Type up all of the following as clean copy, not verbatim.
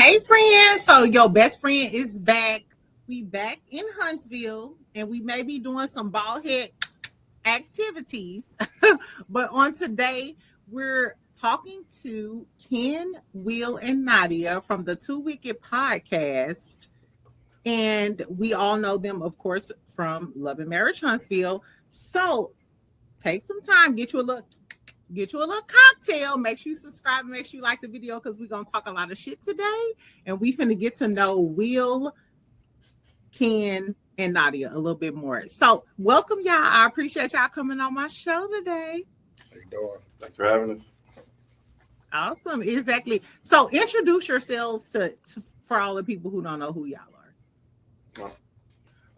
Hey friends, so your best friend is back. We back in Huntsville and we may be doing some bald head activities. But on today, we're talking to Ken, Will, and Nadia from the Two Wicked podcast. And we all know them, of course, from Love and Marriage Huntsville. So take some time, get you a little cocktail. Make sure you subscribe and make sure you like the video because we're going to talk a lot of shit today. And we finna get to know Will, Ken, and Nadia a little bit more. So welcome, y'all. I appreciate y'all coming on my show today. How you doing? Thanks for having us. Awesome. Exactly. So introduce yourselves for all the people who don't know who y'all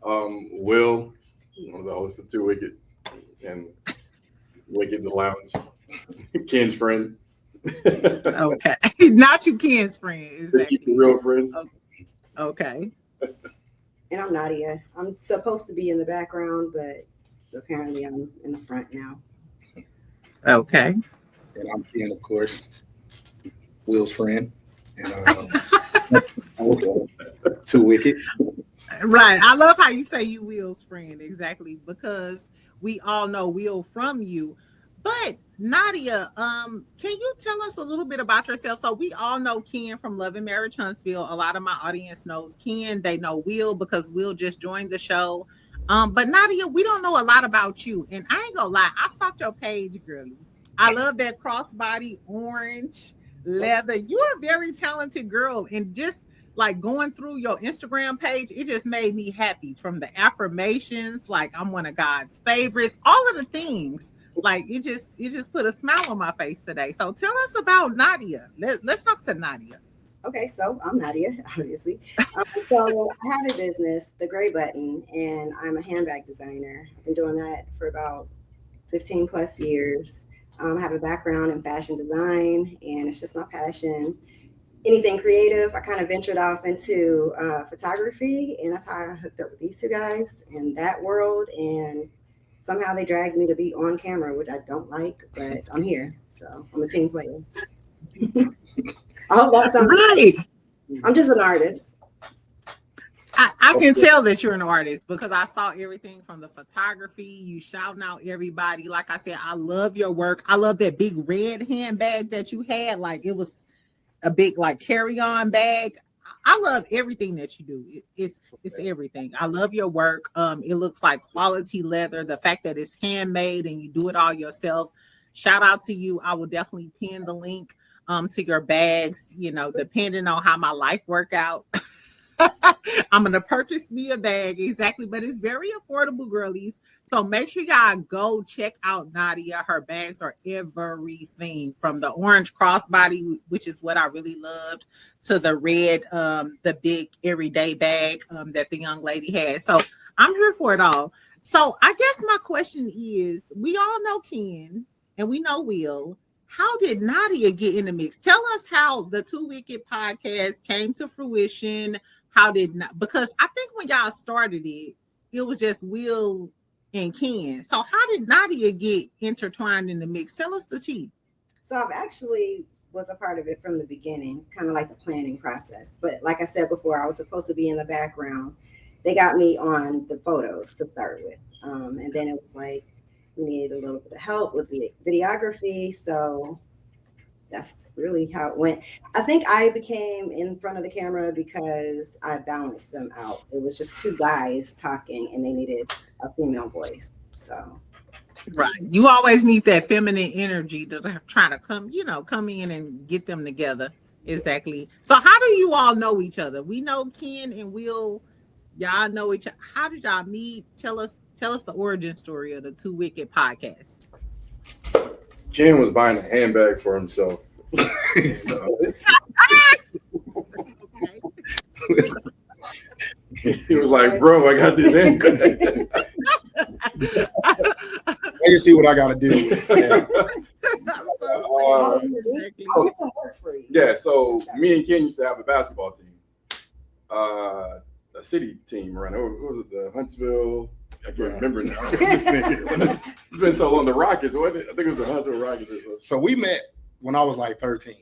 are. Will, one of the hosts of Two Wicked, and Wicked the Lounge. Ken's friend. Okay. Not you, Ken's friend. Exactly. Real friends. Okay. And I'm Nadia. I'm supposed to be in the background, but apparently I'm in the front now. Okay. And I'm Ken, of course, Will's friend. And Two Wicked. Right. I love how you say you Will's friend. Exactly. Because we all know Will from you. But Nadia, can you tell us a little bit about yourself? So we all know Ken from Love and Marriage Huntsville. A lot of my audience knows Ken. They know Will because Will just joined the show. But Nadia, we don't know a lot about you. And I ain't gonna lie, I stalked your page, girlie. I love that crossbody orange leather. You're a very talented girl. And just like going through your Instagram page, it just made me happy. From the affirmations, like I'm one of God's favorites, all of the things. Like it just put a smile on my face today. So tell us about Nadia. Let's talk to Nadia. Okay, so I'm Nadia, obviously. So I have a business, The Gray Button, and I'm a handbag designer. I've been doing that for about 15 plus years. I have a background in fashion design, and it's just my passion. Anything creative, I kind of ventured off into photography, and that's how I hooked up with these two guys in that world. And somehow they dragged me to be on camera, which I don't like, but I'm here. So I'm a team player. I hope that sounds right. I'm just an artist. I can tell that you're an artist because I saw everything from the photography, you shouting out everybody. Like I said, I love your work. I love that big red handbag that you had. Like it was a big like carry-on bag. I love everything that you do. It's everything. I love your work. It looks like quality leather. The fact that it's handmade and you do it all yourself. Shout out to you. I will definitely pin the link to your bags, depending on how my life work out. I'm gonna purchase me a bag, exactly, but it's very affordable, girlies. So make sure y'all go check out Nadia. Her bags are everything, from the orange crossbody, which is what I really loved, to the red, the big everyday bag that the young lady had. So I'm here for it all. So I guess my question is, we all know Ken and we know Will. How did Nadia get in the mix? Tell us how the Two Wicked podcast came to fruition. Because I think when y'all started it, it was just Will and Ken. So how did Nadia get intertwined in the mix? Tell us the tea. So I've actually was a part of it from the beginning, kind of like the planning process. But like I said before, I was supposed to be in the background. They got me on the photos to start with. And then it was like, we needed a little bit of help with the videography. So that's really how it went. I think I became in front of the camera because I balanced them out. It was just two guys talking and they needed a female voice. So right. You always need that feminine energy to try to come in and get them together. Exactly. So how do you all know each other? We know Ken and Will, y'all know each other. How did y'all meet? Tell us the origin story of the Two Wicked podcast. Ken was buying a handbag for himself. He was like, bro, I got this handbag. Wait to see what I got to do. Yeah, so me and Ken used to have a basketball team. A city team around. What was it? The Huntsville. I can't remember now. It's been so long. The Rockets. I think it was the Huntsville Rockets. So we met when I was like 13,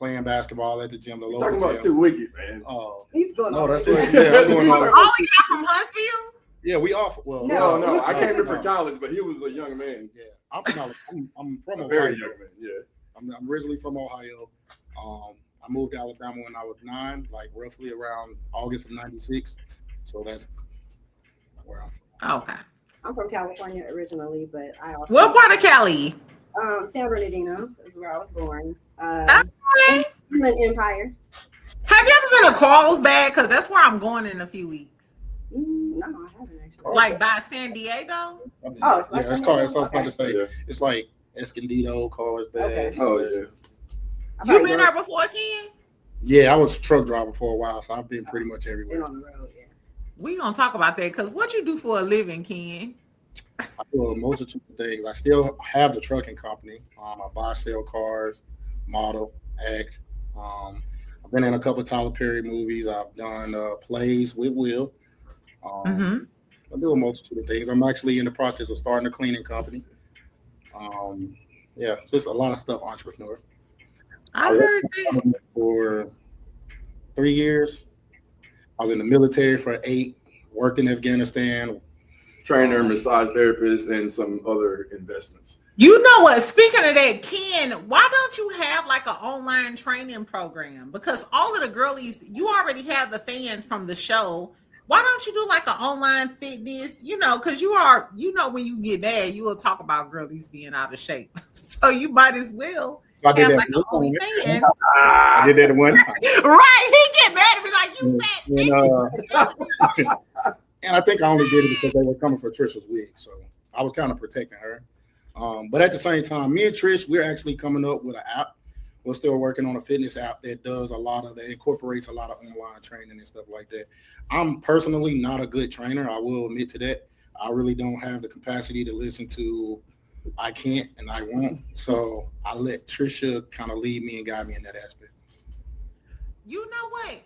playing basketball at the gym. The You're local talking about gym. too wicked, man. Oh, He's going no, on. that's what. Yeah, I'm going on. Oh, y'all from Huntsville? Yeah, we off. Well, No, I came here for college, but he was a young man. Yeah, I'm from A Ohio. very young man, yeah. I'm originally from Ohio. I moved to Alabama when I was 9, like roughly around August of '96. So that's where I'm from. Okay. I'm from California originally, but I also What part of Cali? San Bernardino is where I was born. Okay. Inland Empire. Have you ever been to Carlsbad? Because that's where I'm going in a few weeks. No, I haven't actually. Like by San Diego? Oh, it's Yeah, it's called. It's okay. about to say. Yeah. It's like Escondido, Carlsbad. Okay. Oh, yeah. You been there before, Ken? Yeah, I was a truck driver for a while, so I've been pretty much Been everywhere. on the road, yeah. We gonna talk about that because what you do for a living, Ken? I do a multitude of things. I still have the trucking company. I buy, sell cars, model, act. I've been in a couple of Tyler Perry movies. I've done plays with Will. I do a multitude of things. I'm actually in the process of starting a cleaning company. Yeah, just a lot of stuff entrepreneur. I heard that. For 3 years. I was in the military for 8, worked in Afghanistan. Trainer, massage therapist, and some other investments. You know what? Speaking of that, Ken, why don't you have like an online training program? Because all of the girlies, you already have the fans from the show. Why don't you do like an online fitness? You know, because when you get mad, you will talk about girlies being out of shape. So you might as well So I did have that. like an OnlyFans. I did that at one time. Right. He get mad at me like, you fat bitch. And I think I only did it because they were coming for Trisha's wig. So I was kind of protecting her. But at the same time, me and Trish, we're actually coming up with an app. We're still working on a fitness app that incorporates a lot of online training and stuff like that. I'm personally not a good trainer. I will admit to that. I really don't have the capacity to listen to I can't and I won't. So I let Trisha kind of lead me and guide me in that aspect. You know what?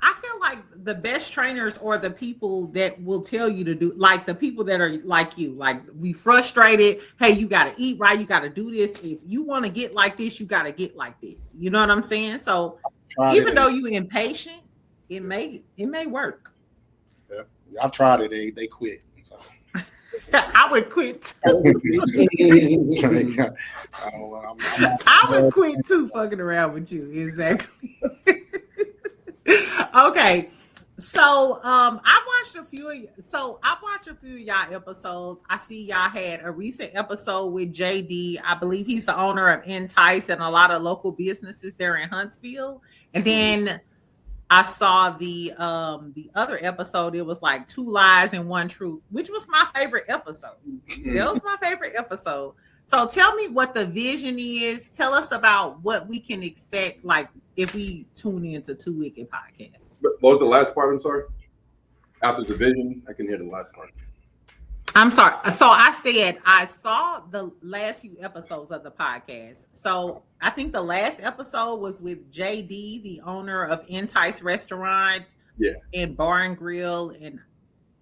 I feel like the best trainers are the people that will tell you to do, like the people that are like you, like we frustrated. Hey, you got to eat right. You got to do this. If you want to get like this, you got to get like this. You know what I'm saying? So even though you impatient, it may work. Yeah, I've tried it. They quit. So. I would quit. I would quit too, fucking around with you. Exactly. Okay, so I've watched a few of y'all episodes. I see y'all had a recent episode with JD. I believe he's the owner of Entice and a lot of local businesses there in Huntsville. And then I saw the other episode. It was like 2 lies and 1 truth, which was my favorite episode. That was my favorite episode. So tell me what the vision is. Tell us about what we can expect, like if we tune into 2 Wicked Podcasts. What was the last part? I'm sorry. After the vision, I can hear the last part. I'm sorry. So I said I saw the last few episodes of the podcast. So I think the last episode was with JD, the owner of Entice Restaurant, and Bar and Grill. And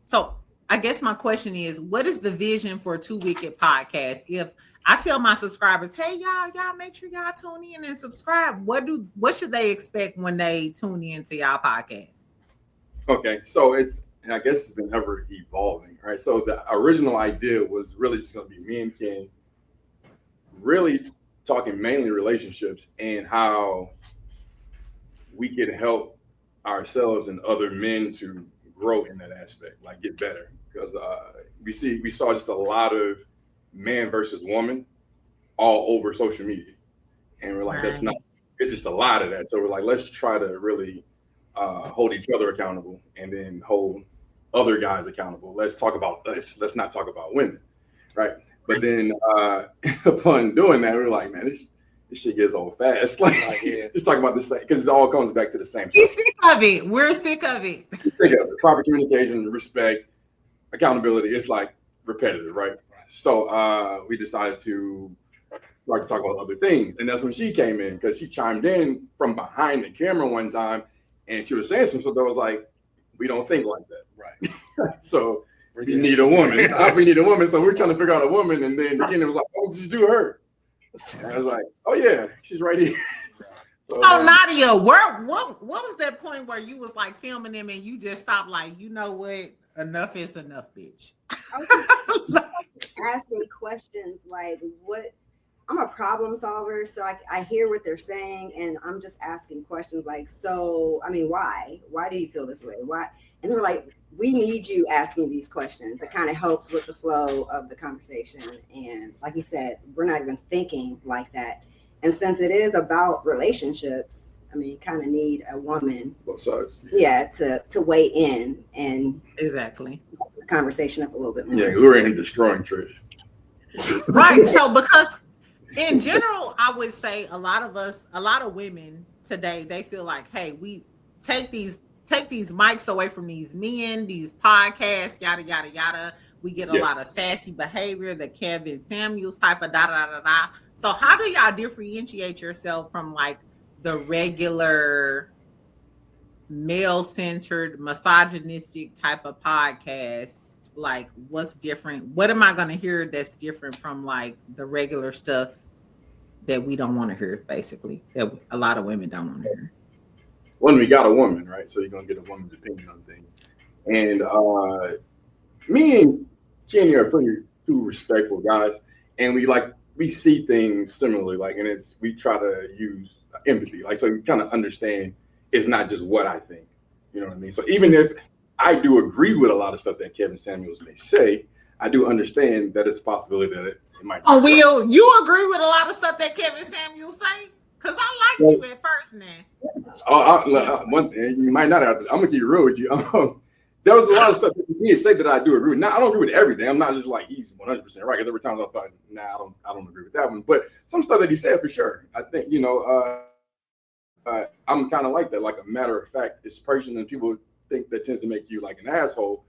so I guess my question is, what is the vision for 2 Wicked Podcasts? If I tell my subscribers, hey y'all make sure y'all tune in and subscribe, what should they expect when they tune in to y'all podcast? Okay, so I guess it's been ever evolving, right? So the original idea was really just going to be me and Ken really talking mainly relationships and how we can help ourselves and other men to grow in that aspect, like get better. Because we saw just a lot of man versus woman all over social media. And we're like, that's not, it's just a lot of that. So we're like, let's try to really hold each other accountable and then hold other guys accountable. Let's talk about us. Let's not talk about women, right? But then upon doing that, we're like, man, this shit gets old fast. Like, just talking about the same, because it all comes back to the same. We're sick of it. We're sick of it. Proper communication, respect, accountability. It's like repetitive, right? So we decided to like talk about other things, and that's when she came in, because she chimed in from behind the camera one time, and she was saying some stuff that was like, we don't think like that, right? So we need a woman. We need a woman. So we're trying to figure out a woman, and then it was like, oh, did you do her? And I was like, oh yeah, she's right here. So Nadia, what was that point where you was like filming them and you just stopped, like, you know what, enough is enough, bitch? Asking questions like, what? I'm a problem solver, so I hear what they're saying, and I'm just asking questions like, so I mean, why do you feel this way? Why? And they're like, we need you asking these questions. It kind of helps with the flow of the conversation. And like you said, we're not even thinking like that. And since it is about relationships, I mean, you kind of need a woman, both sides. yeah, to weigh in and Exactly. the conversation up a little bit more. Yeah, we were in here destroying Trish. Right. So because in general, I would say a lot of women today, they feel like, hey, we take these mics away from these men, these podcasts, yada yada yada. We get a lot of sassy behavior, the Kevin Samuels type of da da da da. So how do y'all differentiate yourself from like the regular male-centered, misogynistic type of podcast? Like, what's different? What am I going to hear that's different from like the regular stuff that we don't want to hear, basically, that a lot of women don't want to hear? When we got a woman, right? So you're gonna get a woman's opinion on things. And me and Kenny are pretty two respectful guys, and we see things similarly. Like, and we try to use empathy, like, so you kind of understand it's not just what I think. You know what I mean? So even if I do agree with a lot of stuff that Kevin Samuels may say, I do understand that it's a possibility that it might. Oh, Will, you agree with a lot of stuff that Kevin Samuels say? Because I like you at first now. Once you might not have to, I'm gonna keep real with you. There was a lot of stuff that he did say that I do agree with. Now I don't agree with everything. I'm not just like he's 100% right. Because every time I thought, nah, I don't agree with that one. But some stuff that he said for sure, I think, you know, I'm kind of like that. Like, a matter of fact, it's personal, and people think that tends to make you like an asshole.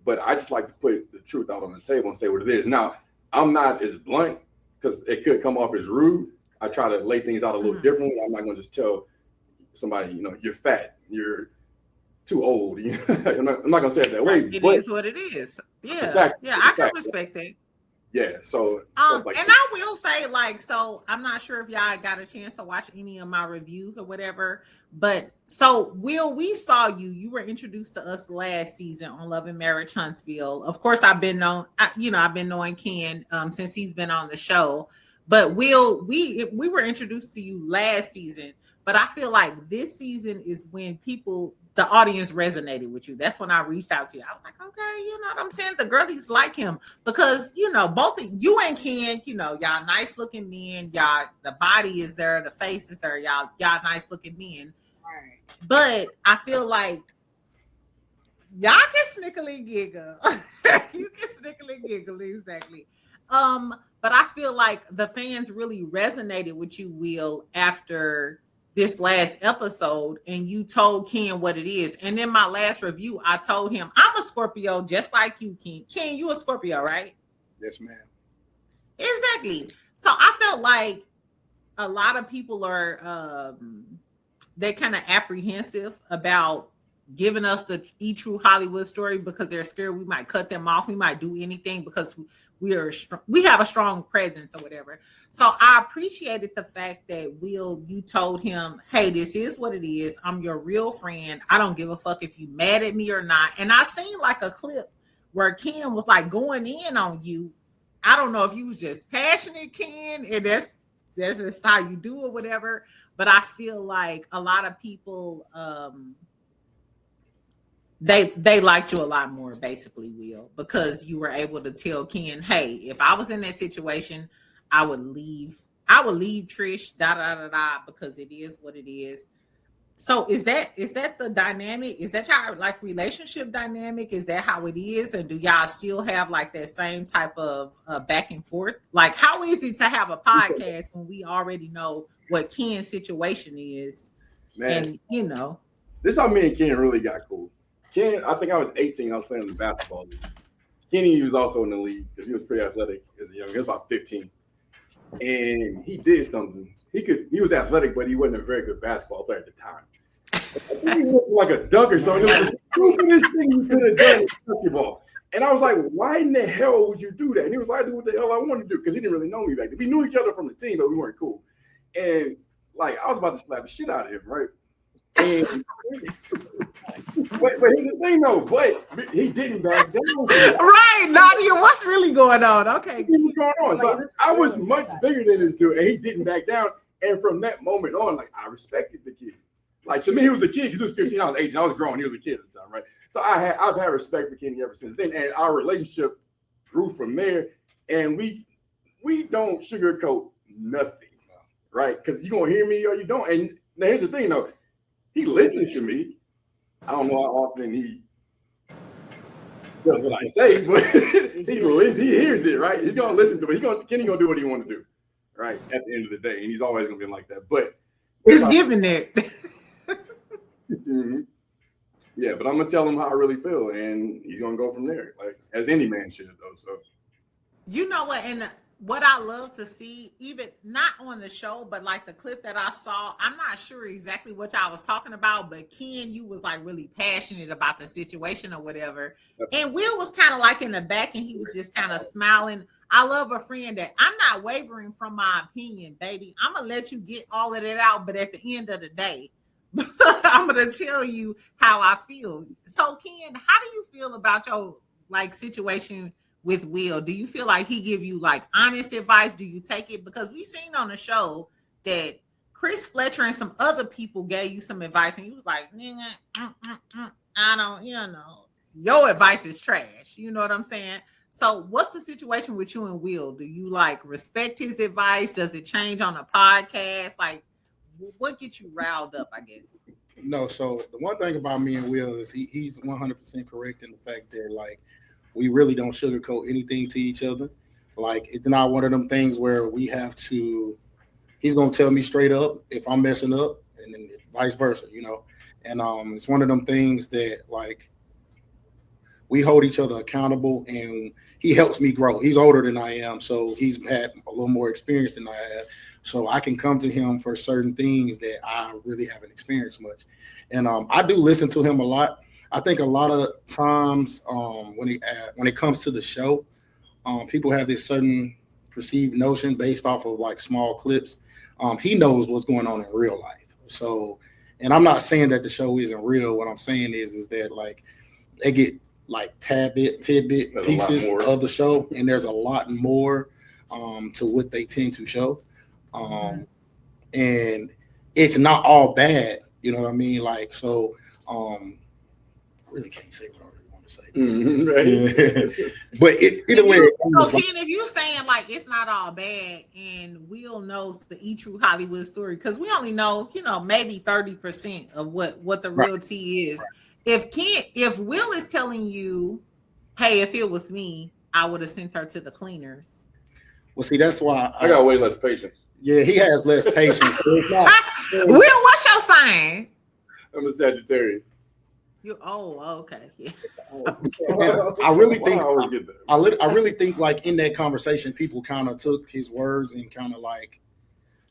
But I just like to put the truth out on the table and say what it is. Now, I'm not as blunt because it could come off as rude. I try to lay things out a little differently. I'm not going to just tell somebody, you know, you're fat, you're too old. You know? I'm not going to say it that way. It is what it is. Yeah. Exactly. Yeah, I can respect that. Yeah. So, like, and I will say, like, so I'm not sure if y'all got a chance to watch any of my reviews or whatever, but so Will, we saw you were introduced to us last season on Love and Marriage Huntsville. Of course, I've been knowing Ken since he's been on the show. But Will, we were introduced to you last season, but I feel like this season is when the audience resonated with you. That's when I reached out to you. I was like, okay, you know what I'm saying? The girlies like him because, you know, both of you and Ken, you know, y'all nice looking men. Y'all, the body is there, the face is there. Y'all nice looking men. Right. But I feel like y'all can snickle and giggle. You can snickle and giggle, exactly. But I feel like the fans really resonated with you, Will, after this last episode, and you told Ken what it is. And in my last review, I told him, I'm a Scorpio just like you, Ken. Ken, you a Scorpio, right? Yes, ma'am. Exactly. So I felt like a lot of people are they're kind of apprehensive about giving us the true Hollywood story because they're scared we might cut them off. We might do anything because we have a strong presence or whatever. So I appreciated the fact that Will, you told him, hey, this is what it is. I'm your real friend. I don't give a fuck if you mad at me or not. And I seen like a clip where Ken was like going in on you. I don't know if you was just passionate, Ken, and that's just how you do it, whatever. But I feel like a lot of people they liked you a lot more, basically, Will, because you were able to tell Ken, hey, if I was in that situation, I would leave Trish, da da da da, because it is what it is. So is that the dynamic? Is that y'all like relationship dynamic? Is that how it is? And do y'all still have like that same type of back and forth? Like, how is it to have a podcast when we already know what Ken's situation is? Man, and you know, this is how me and Ken really got cool. Ken, I think I was 18. I was playing in the basketball league. Kenny was also in the league because he was pretty athletic as a young. He was about 15, and he did something. He was athletic, but he wasn't a very good basketball player at the time. He looked like a dunk or something. It was the stupidest thing you could have done with basketball. And I was like, why in the hell would you do that? And he was like, I do what the hell I want to do, because he didn't really know me back then. We knew each other from the team, but we weren't cool. And like I was about to slap the shit out of him, right? And but here's the thing though, but he didn't back down. Right, Nadia, what's really going on? Okay. What's going on? So I was much bigger than this dude, and he didn't back down. And from that moment on, like I respected the kid. Like to me, he was a kid because he was 15, I was 18, I was grown, he was a kid at the time, right? So I've had respect for Kenny ever since then, and our relationship grew from there. And we don't sugarcoat nothing, right? Because you're gonna hear me or you don't. And now here's the thing, though, he listens to me. I don't know how often he does what I say, but he hears it, right? He's gonna listen to it. Kenny gonna do what he want to do, right? At the end of the day, and he's always gonna be like that. But it's giving it. Mm-hmm. Yeah, but I'm gonna tell him how I really feel, and he's gonna go from there, like as any man should, though. So, you know what? And what I love to see, even not on the show, but like the clip that I saw, I'm not sure exactly what y'all was talking about, but Ken, you was like really passionate about the situation or whatever, and Will was kind of like in the back, and he was just kind of smiling. I love a friend that I'm not wavering from my opinion, baby. I'm gonna let you get all of it out, but at the end of the day, I'm gonna tell you how I feel. So, Ken, how do you feel about your like situation with Will? Do you feel like he give you like honest advice? Do you take it? Because we seen on the show that Chris Fletcher and some other people gave you some advice, and you was like, I don't, your advice is trash. You know what I'm saying? So what's the situation with you and Will? Do you like respect his advice? Does it change on a podcast? Like, what gets you riled up, I guess? No, so the one thing about me and Will is he's 100% correct in the fact that like we really don't sugarcoat anything to each other. Like it's not one of them things where we have to. He's gonna tell me straight up if I'm messing up, and then vice versa, And it's one of them things that like we hold each other accountable, and he helps me grow. He's older than I am, so he's had a little more experience than I have. So I can come to him for certain things that I really haven't experienced much. And I do listen to him a lot. I think a lot of times when it comes to the show, people have this certain perceived notion based off of like small clips. He knows what's going on in real life. So, and I'm not saying that the show isn't real. What I'm saying is that like they get like tidbit pieces of the show, and there's a lot more to what they tend to show. And it's not all bad, you know what I mean? Like, so I really can't say what I really want to say. Right. But either way. So Ken, if you're saying like it's not all bad, and Will knows the true Hollywood story, because we only know, maybe 30% of what the real tea is. If Will is telling you, hey, if it was me, I would have sent her to the cleaners. Well, see, that's why I got way less patience. Yeah, he has less patience. So Will, what's your sign? I'm a Sagittarius. Okay. Yeah. I really think I really think like in that conversation, people kind of took his words and kind of like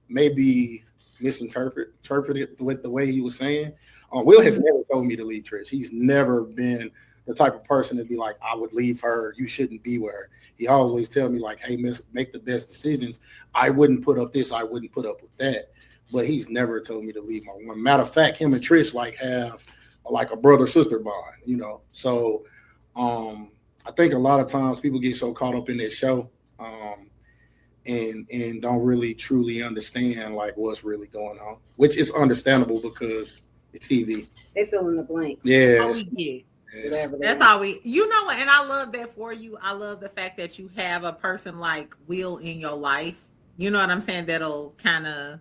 maybe misinterpreted with the way he was saying. Will has never told me to leave Trish. He's never been the type of person to be like, I would leave her. You shouldn't be with her. He always tell me like, hey, miss, make the best decisions. I wouldn't put up this. I wouldn't put up with that. But he's never told me to leave my woman. Matter of fact, him and Trish like have like a brother-sister bond, So I think a lot of times people get so caught up in this show and don't really truly understand like what's really going on, which is understandable because it's TV. They fill in the blanks. Yeah. All we get. That's all we, and I love that for you. I love the fact that you have a person like Will in your life. You know what I'm saying? That'll kind of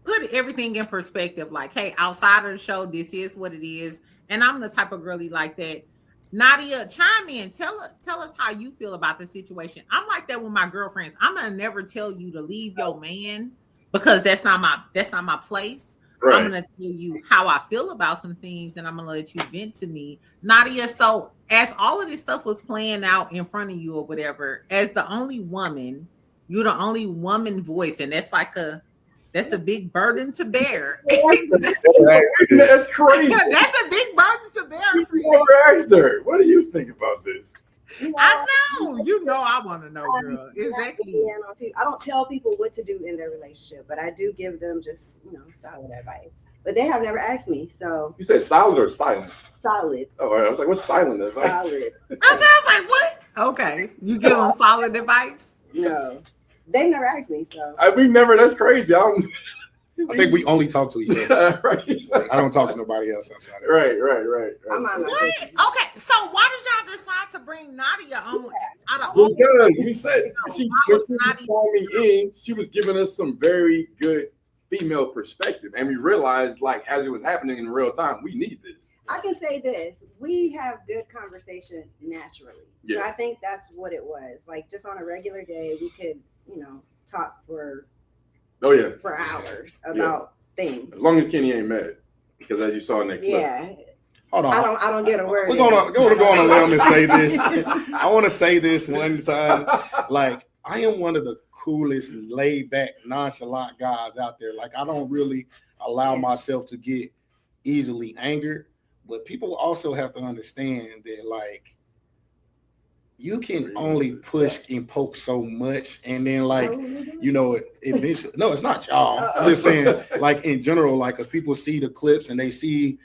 put everything in perspective. Like, hey, outside of the show, this is what it is. And I'm the type of girly like that. Nadia, chime in. Tell us how you feel about the situation. I'm like that with my girlfriends. I'm gonna never tell you to leave your man because that's not my place. Right. I'm gonna tell you how I feel about some things, and I'm gonna let you vent to me, Nadia. So, as all of this stuff was playing out in front of you or whatever, as the only woman, you're the only woman voice, and that's a big burden to bear. That's crazy. That's a big burden to bear. You never asked her. What do you think about this? I know. I want to know, girl. Exactly. I don't tell people what to do in their relationship, but I do give them just, solid advice. But they have never asked me, so. You said solid or silent? Solid. Oh, I was like, what's silent advice? Solid. I was like, what? Okay. You give them solid advice? No. They've never asked me, so. That's crazy. I think we only talk to each other. Right. I don't talk to nobody else outside of Right. I'm on my What? Okay, so why did y'all decide to bring Nadia on? Because we said she was she was giving us some very good female perspective, and we realized, like, as it was happening in real time, we need this. I can say this: we have good conversation naturally. Yeah. So I think that's what it was. Like, just on a regular day, we could, talk for hours about things. As long as Kenny ain't mad, because as you saw in that clip. Yeah. Hold on. I don't get a word. We're gonna go on a limb and say this. I want to say this one time. Like, I am one of the coolest, laid back, nonchalant guys out there. Like, I don't really allow myself to get easily angered. But people also have to understand that, like, you can only push and poke so much, and then, like, eventually. No, it's not y'all. I'm just saying, like, in general, like, because people see the clips and they see,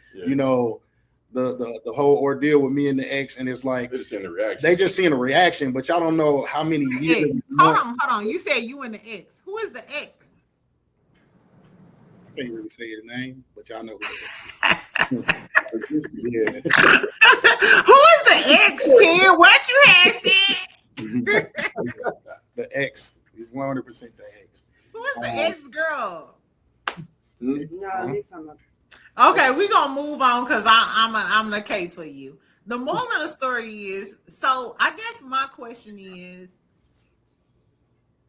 the whole ordeal with me and the ex, and it's like they're just seeing the reaction. They just seeing the reaction, but y'all don't know how many years. Hold on. You said you and the ex. Who is the ex? I can't really say his name, but y'all know. Yeah. Who is the ex, kid? What you had said? The ex is 100% the ex. Who is the ex girl? No, he's talking. Okay, we're gonna move on because I'm the K for you. The moral of the story is, so I guess my question is,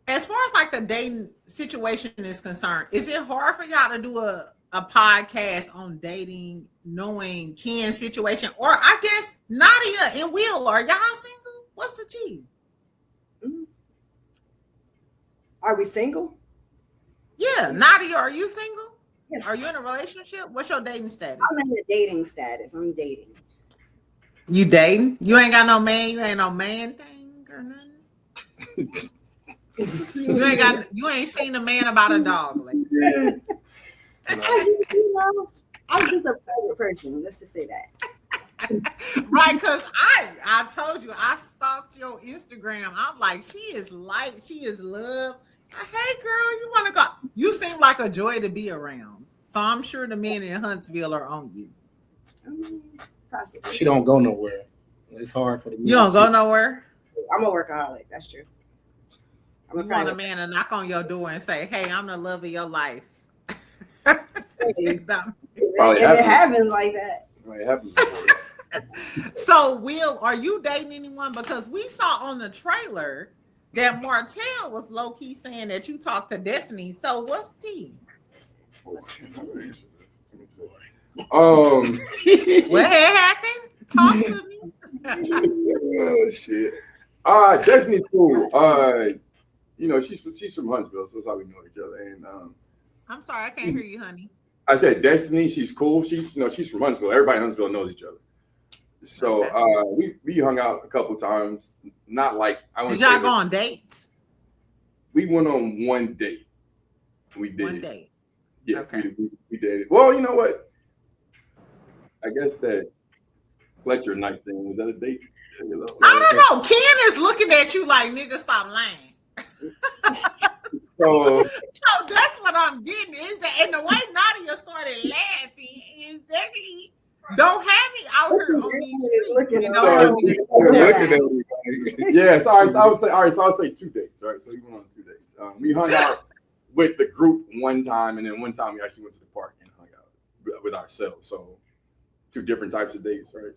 as far as like the dating situation is concerned, is it hard for y'all to do a podcast on dating, knowing Ken's situation? Or I guess Nadia and Will, are y'all single? What's the tea? Are we single? Yeah, Nadia, are you single? Yes. Are you in a relationship? What's your dating status? I'm in the dating status. I'm dating. You dating? You ain't got no man. You ain't no man thing or nothing. You ain't seen a man about a dog lately. I'm just a private person. Let's just say that. Right, because I told you I stalked your Instagram. I'm like, she is love. Hey girl, you want to go? You seem like a joy to be around. So I'm sure the men in Huntsville are on you. Possibly. She don't go nowhere. It's hard for the. You don't go nowhere? I'm a workaholic. That's true. You want a man to knock on your door and say, "Hey, I'm the love of your life." It happens like that. It happens. So, Will, are you dating anyone? Because we saw on the trailer that Martell was low key saying that you talked to Destiny. So, what's tea? What happened? Talk to me. Oh shit. Destiny's cool. She's from Huntsville, so that's how we know each other. And I'm sorry, I can't hear you, honey. I said Destiny, she's cool. She's from Huntsville. Everybody in Huntsville knows each other. So we hung out a couple times. Not like I Did y'all go on dates? We went on one date. We did. One date. Yeah, okay. we dated. Well, you know what? I guess that Fletcher night thing, was that a date? I don't know. Ken is looking at you like, nigga, stop lying. So that's what I'm getting is that, and the way Nadia started laughing is that he don't have me out here on these streets. Yeah, so I would say, all right, so I'll say 2 dates, right? So we went on 2 dates. We hung out with the group one time, and then one time we actually went to the park and hung out with ourselves. So 2 different types of dates, right?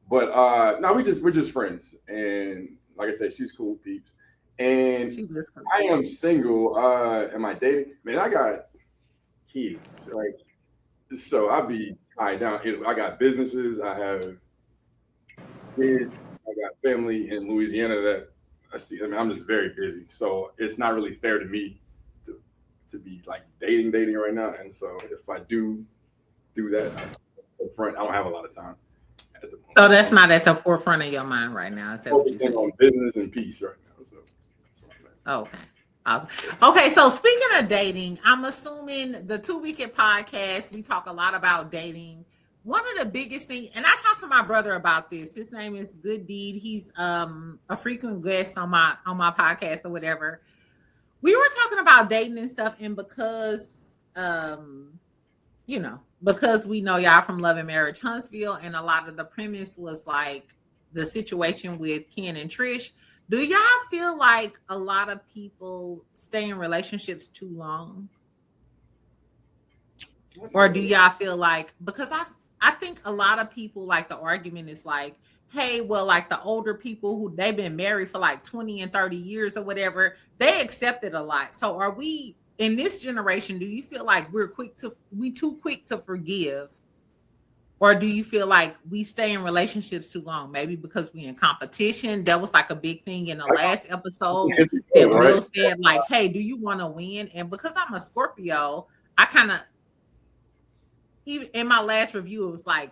But no, we're just friends, and like I said, she's cool, peeps. And I am single. Am I dating? Man, I got kids, right? So I'll be tied down. I got businesses. I have kids. I got family in Louisiana that I see. I mean, I'm just very busy. So it's not really fair to me to be like dating right now. And so if I do that up front, I don't have a lot of time. at the moment. So that's not at the forefront of your mind right now. Is that what you Focusing said? on business and peace right now. So Okay. Okay, so speaking of dating, I'm assuming the 2 Weekend podcast, we talk a lot about dating. One of the biggest things, and I talked to my brother about this. His name is Good Deed. He's a frequent guest on my podcast or whatever. We were talking about dating and stuff, and because because we know y'all from Love and Marriage Huntsville, and a lot of the premise was like the situation with Ken and Trish. Do y'all feel like a lot of people stay in relationships too long? Or do y'all feel like, because I think a lot of people, like, the argument is like, hey, well, like the older people who they've been married for like 20 and 30 years or whatever, they accept it a lot. So are we in this generation, do you feel like we too quick to forgive? Or do you feel like we stay in relationships too long? Maybe because we're in competition. That was like a big thing in the last episode that Will said, like, hey, do you want to win? And because I'm a Scorpio, I kind of, even in my last review, it was like,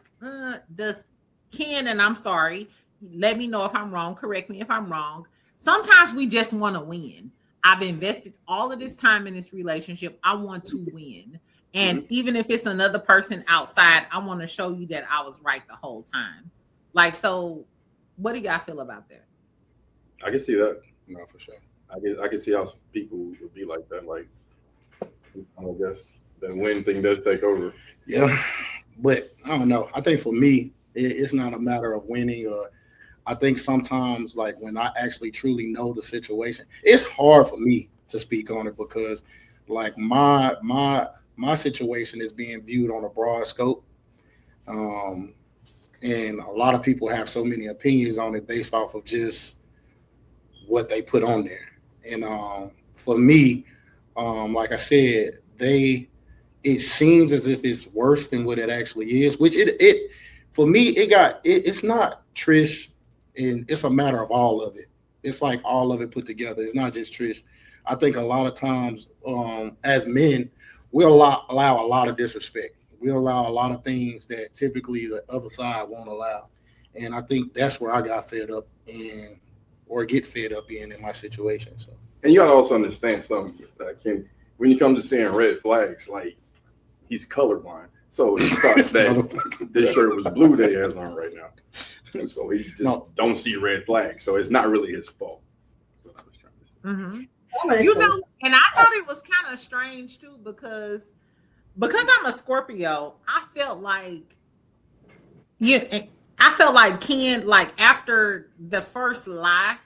does Ken, and I'm sorry, let me know if I'm wrong, correct me if I'm wrong. Sometimes we just want to win. I've invested all of this time in this relationship. I want to win. And even if it's another person outside, I want to show you that I was right the whole time. Like, so what do y'all feel about that? I can see that. No, for sure. I can see how people would be like that. Like, I guess that win thing does take over. Yeah, but I don't know. I think for me, it's not a matter of winning. Or I think sometimes, like, when I actually truly know the situation, it's hard for me to speak on it because, like, my situation is being viewed on a broad scope. And a lot of people have so many opinions on it based off of just what they put on there. And for me, like I said, it seems as if it's worse than what it actually is, which it for me, it's not Trish, and it's a matter of all of it. It's like all of it put together. It's not just Trish. I think a lot of times, as men, we allow a lot of disrespect. We allow a lot of things that typically the other side won't allow. And I think that's where I got fed up get fed up in my situation. So, and you gotta also understand something, Ken, when you come to seeing red flags, like, he's colorblind. So he thought that this shirt was blue that he has on right now. And so he just don't see red flags. So it's not really his fault. That's what I was trying to say. And I thought it was kind of strange too, because I'm a Scorpio, I felt like Ken, like, after the first lie,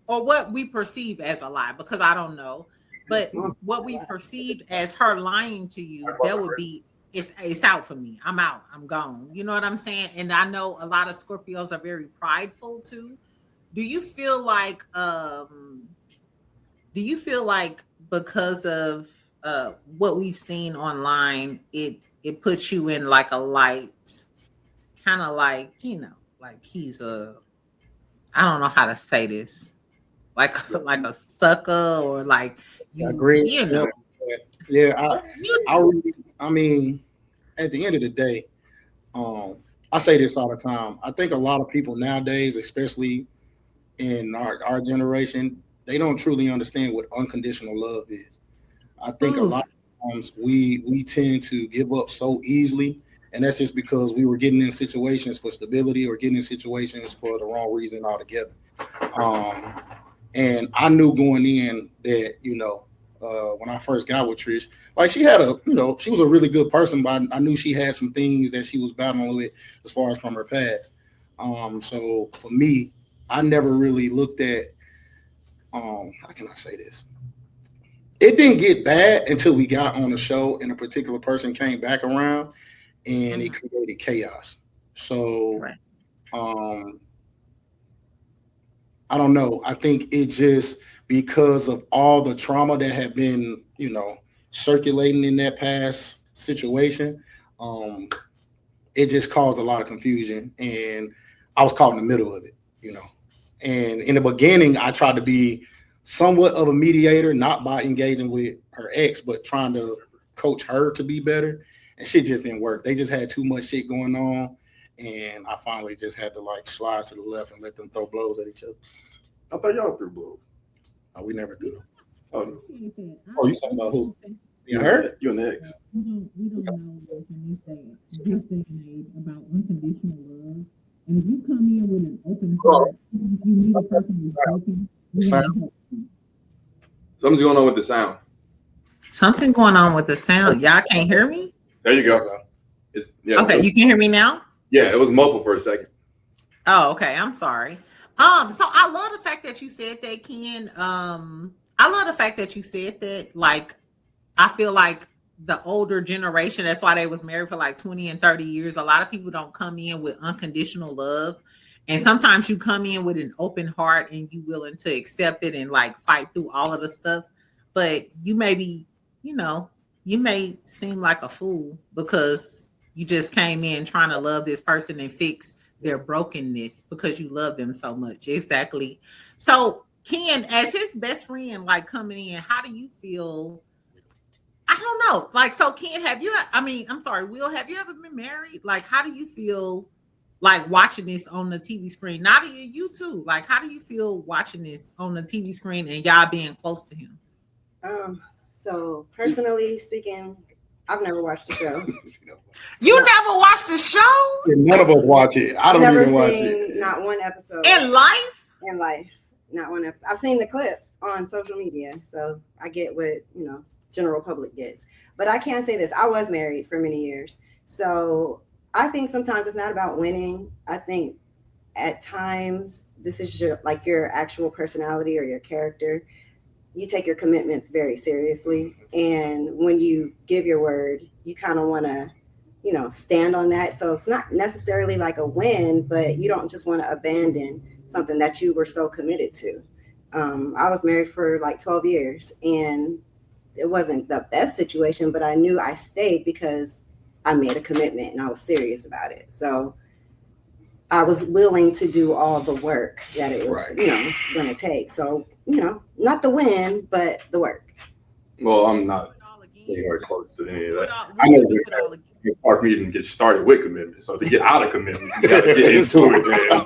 or what we perceive as a lie, because I don't know, but what we perceived as her lying to you, that would be, it's out for me. I'm out. I'm gone. You know what I'm saying? And I know a lot of Scorpios are very prideful too. Do you feel like because of what we've seen online, it puts you in like a light, kind of like, like he's I don't know how to say this, like a sucker, or like I agree. Yeah, I mean, at the end of the day, I say this all the time. I think a lot of people nowadays, especially in our generation, they don't truly understand what unconditional love is. I think a lot of times we tend to give up so easily, and that's just because we were getting in situations for stability or getting in situations for the wrong reason altogether. And I knew going in that, when I first got with Trish, like, she had she was a really good person, but I knew she had some things that she was battling with as far as from her past. So for me, I never really looked at, how can I say this? It didn't get bad until we got on the show and a particular person came back around and it created chaos. So, I don't know. I think it just, because of all the trauma that had been, circulating in that past situation, it just caused a lot of confusion. And I was caught in the middle of it, And in the beginning, I tried to be somewhat of a mediator, not by engaging with her ex, but trying to coach her to be better. And shit just didn't work. They just had too much shit going on. and I finally just had to like slide to the left and let them throw blows at each other. I thought y'all threw blows. We never do. Oh, You talking about who? you her? You and the ex. We don't know like in this day and age about unconditional love. And if you come in with an open heart, if you meet a person who's broken, you have to help them. Something's going on with the sound. Something going on with the sound. Y'all can't hear me? There you go. Okay, you can hear me now? Yeah, it was muffled for a second. Oh, okay. I'm sorry. So I love the fact that you said that, Ken. I love the fact that you said that. Like, I feel like the older generation, that's why they was married for like 20 and 30 years. A lot of people don't come in with unconditional love. And sometimes you come in with an open heart and you willing to accept it and like fight through all of the stuff. But you may be, you may seem like a fool because you just came in trying to love this person and fix their brokenness because you love them so much. Exactly. So Ken, as his best friend, like coming in, how do you feel? I don't know. Like, so Ken, Will, have you ever been married? Like, how do you feel like watching this on the TV screen? Nadia, you too. Like, how do you feel watching this on the TV screen and y'all being close to him? So personally speaking, I've never watched the show. You never watched the show? None of us watch it. I don't never even watch seen it. not one episode. In life? In life. Not one episode. I've seen the clips on social media, so I get what, general public gets. But I can say this. I was married for many years. So I think sometimes it's not about winning. I think at times this is your actual personality or your character. You take your commitments very seriously. And when you give your word, you kind of want to, stand on that. So it's not necessarily like a win, but you don't just want to abandon something that you were so committed to. I was married for like 12 years and it wasn't the best situation, but I knew I stayed because I made a commitment and I was serious about it. So I was willing to do all the work that it was, going to take. So, not the win, but the work. Well, I'm not anywhere close to any of that. I know it's hard for me to even get started with commitment. So to get out of commitment, you got to get into it. Man.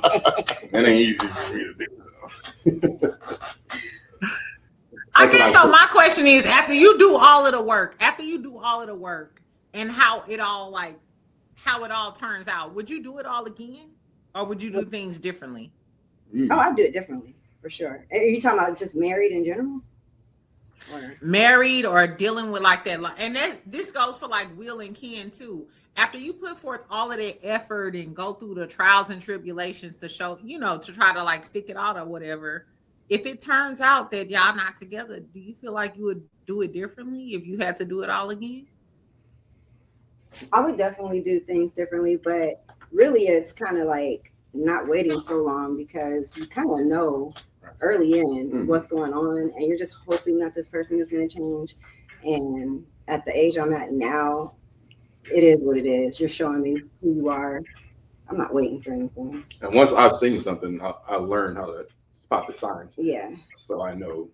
That ain't easy for me to do. Okay, so my question is, after you do all of the work, and how it all turns out, would you do it all again, or would you do things differently? Oh, I'd do it differently for sure. Are you talking about just married in general? Married or dealing with like that, and this goes for like Will and Ken too. After you put forth all of that effort and go through the trials and tribulations to show, to try to like stick it out or whatever, if it turns out that y'all not together, do you feel like you would do it differently if you had to do it all again? I would definitely do things differently, but really it's kind of like not waiting so long because you kind of know early in what's going on and you're just hoping that this person is going to change. And at the age I'm at now, it is what it is. You're showing me who you are. I'm not waiting for anything. And once I've seen something, I learned how to spot the signs. Yeah. So I know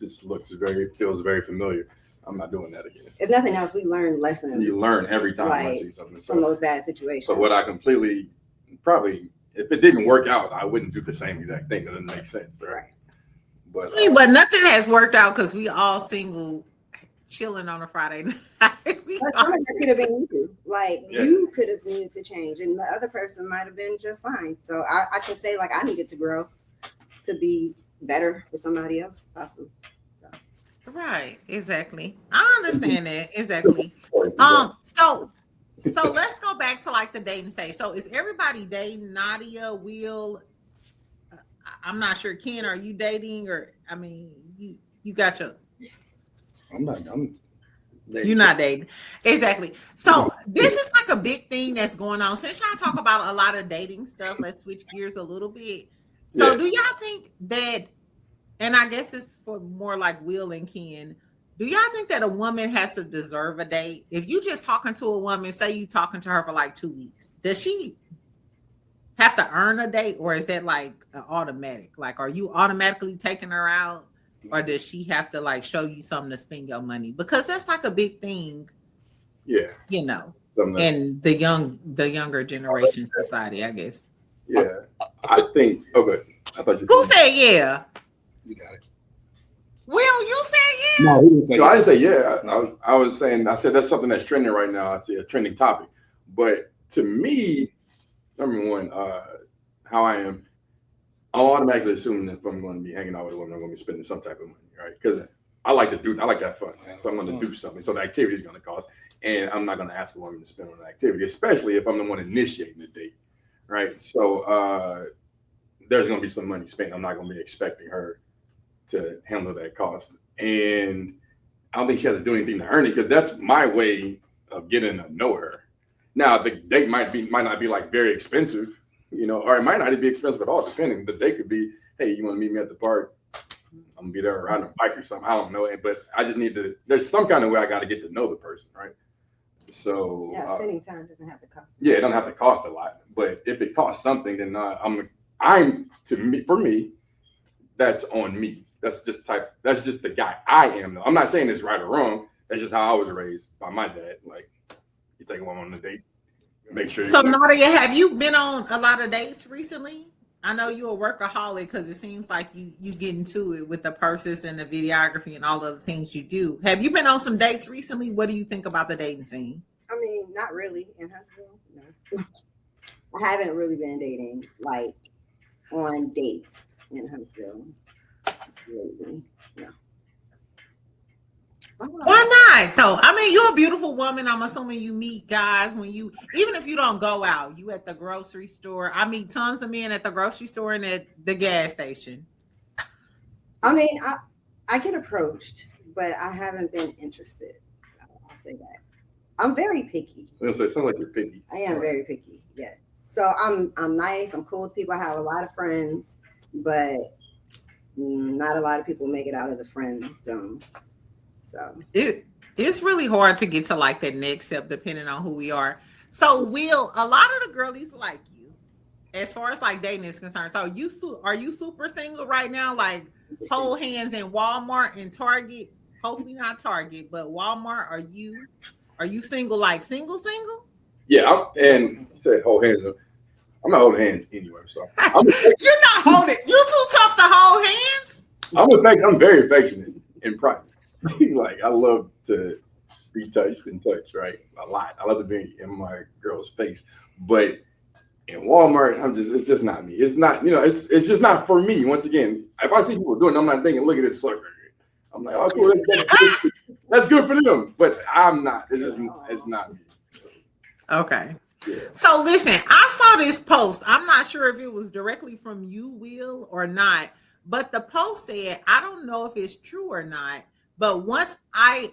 this feels very familiar. I'm not doing that again. If nothing else, we learn lessons. You learn every time I see something. From those bad situations. So what I probably, if it didn't work out, I wouldn't do the same exact thing. It doesn't make sense, right? But nothing has worked out because we all single, chilling on a Friday night. That could have been you. You could have needed to change, and the other person might have been just fine. So I can say I needed to grow to be better for somebody else, possibly. Right, exactly. I understand that exactly. So let's go back to the dating stage. So is everybody dating? Nadia, Will? I'm not sure. Ken, are you dating? Or you got your? I'm not. You're not dating. Exactly. So this is a big thing that's going on. Since y'all talk about a lot of dating stuff, let's switch gears a little bit. So do y'all think that, and I guess it's for more like Will and Ken, do y'all think that a woman has to deserve a date? If you just talking to a woman, say you talking to her for 2 weeks, does she have to earn a date, or is that an automatic? Are you automatically taking her out, or does she have to show you something to spend your money? Because that's a big thing. Yeah. in the younger generation society, I guess. Yeah, I think. Okay, I thought you. Who said yeah? You got it. Will, you said yeah? No, he didn't say. So yeah. I didn't say yeah. I was saying. I said that's something that's trending right now. I see a trending topic. But to me, number one, how I am, I'm automatically assuming that if I'm going to be hanging out with a woman, I'm going to be spending some type of money, right? Because I like to have fun, so I'm going to do something. So the activity is going to cost, and I'm not going to ask a woman to spend on an activity, especially if I'm the one initiating the date, right? So there's going to be some money spent. I'm not going to be expecting her to handle that cost, and I don't think she has to do anything to earn it because that's my way of getting to know her. Now the date might not be like very expensive, or it might not even be expensive at all, depending. The date could be, hey, you want to meet me at the park? I'm gonna be there riding a bike or something. I don't know, but I just need to. There's some kind of way I got to get to know the person, right? So spending time doesn't have to cost. Yeah, it doesn't have to cost a lot, but if it costs something, then for me, that's on me. That's just the guy I am. I'm not saying it's right or wrong. That's just how I was raised by my dad. Like, you take a woman on a date, make sure. So Nadia, have you been on a lot of dates recently? I know you're a workaholic because it seems like you get into it with the purses and the videography and all of the things you do. Have you been on some dates recently? What do you think about the dating scene? I mean, not really in Huntsville. No, I haven't really been dating like on dates in Huntsville lately. No. Why not though? I mean, you're a beautiful woman. I'm assuming you meet guys even if you don't go out, you at the grocery store. I meet tons of men at the grocery store and at the gas station. I mean, I get approached, but I haven't been interested. I'll say that. I'm very picky. I was gonna say, sounds like you're picky. I am very picky. Yes. So I'm nice. I'm cool with people. I have a lot of friends, but not a lot of people make it out of the friend zone. So it's really hard to get to like that next step depending on who we are. So Will, a lot of the girlies like you as far as like dating is concerned. So are you super single right now? Like hold hands in Walmart and Target. Hopefully not Target, but Walmart. Are you single? Like single? Yeah, and said hold hands up. I'm not holding hands anywhere, so you're not holding. You too tough to hold hands. I'm very affectionate in private. Like I love to be touched and touched, right? A lot. I love to be in my girl's face, but in Walmart, it's just not me. It's not, it's just not for me. Once again, if I see people doing it, I'm not thinking, look at this sucker. I'm like, oh, cool, that's good for them, but I'm not. It's not me. Okay. Yeah. So listen, I saw this post. I'm not sure if it was directly from you, Will, or not, but the post said, I don't know if it's true or not, but once I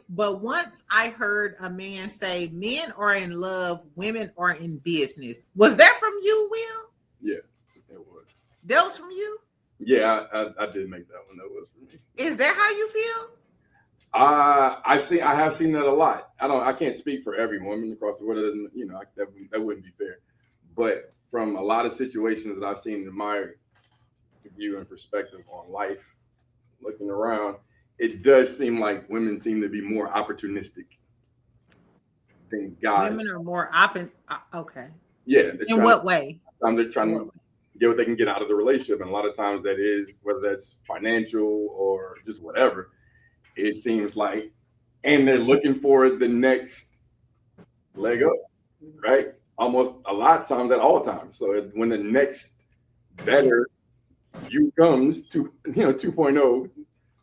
heard a man say men are in love, women are in business. Was that from you, Will? Yeah, it was. That was from you? Yeah, I did make that one. That was for me. Is that how you feel? I have seen that a lot. I can't speak for every woman across the world. That wouldn't be fair. But from a lot of situations that I've seen in my view and perspective on life, looking around, it does seem like women seem to be more opportunistic than guys. Women are more okay. Yeah. In what way? They're trying to get what they can get out of the relationship, and a lot of times that is whether that's financial or just whatever. It seems like, and they're looking for the next leg up, right? Almost a lot of times, at all times. So when the next better you comes to 2.0,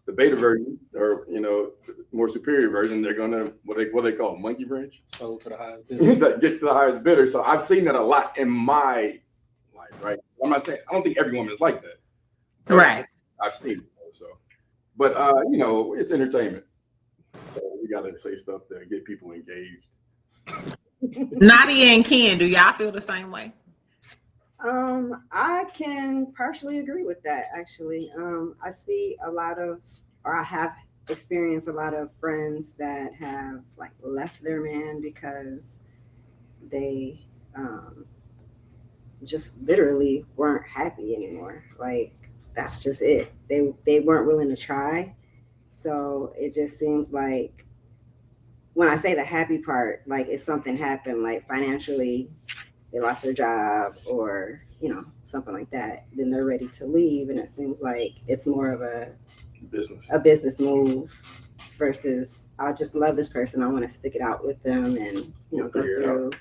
the beta version, or more superior version, they're gonna what they call monkey wrench. Sold to the highest bidder. That gets to the highest bidder. So I've seen that a lot in my life, right? I'm not saying I don't think every woman is like that, right? I've seen it, so. But it's entertainment, so we gotta say stuff to get people engaged. Nadia and Ken, do y'all feel the same way? I can partially agree with that, actually. I see I have experienced a lot of friends that have like left their man because they just literally weren't happy anymore. Like that's just it. They weren't willing to try. So it just seems like when I say the happy part, like if something happened, like financially, they lost their job or, you know, something like that, then they're ready to leave. And it seems like it's more of a business move versus I just love this person. I want to stick it out with them and, you know, go through,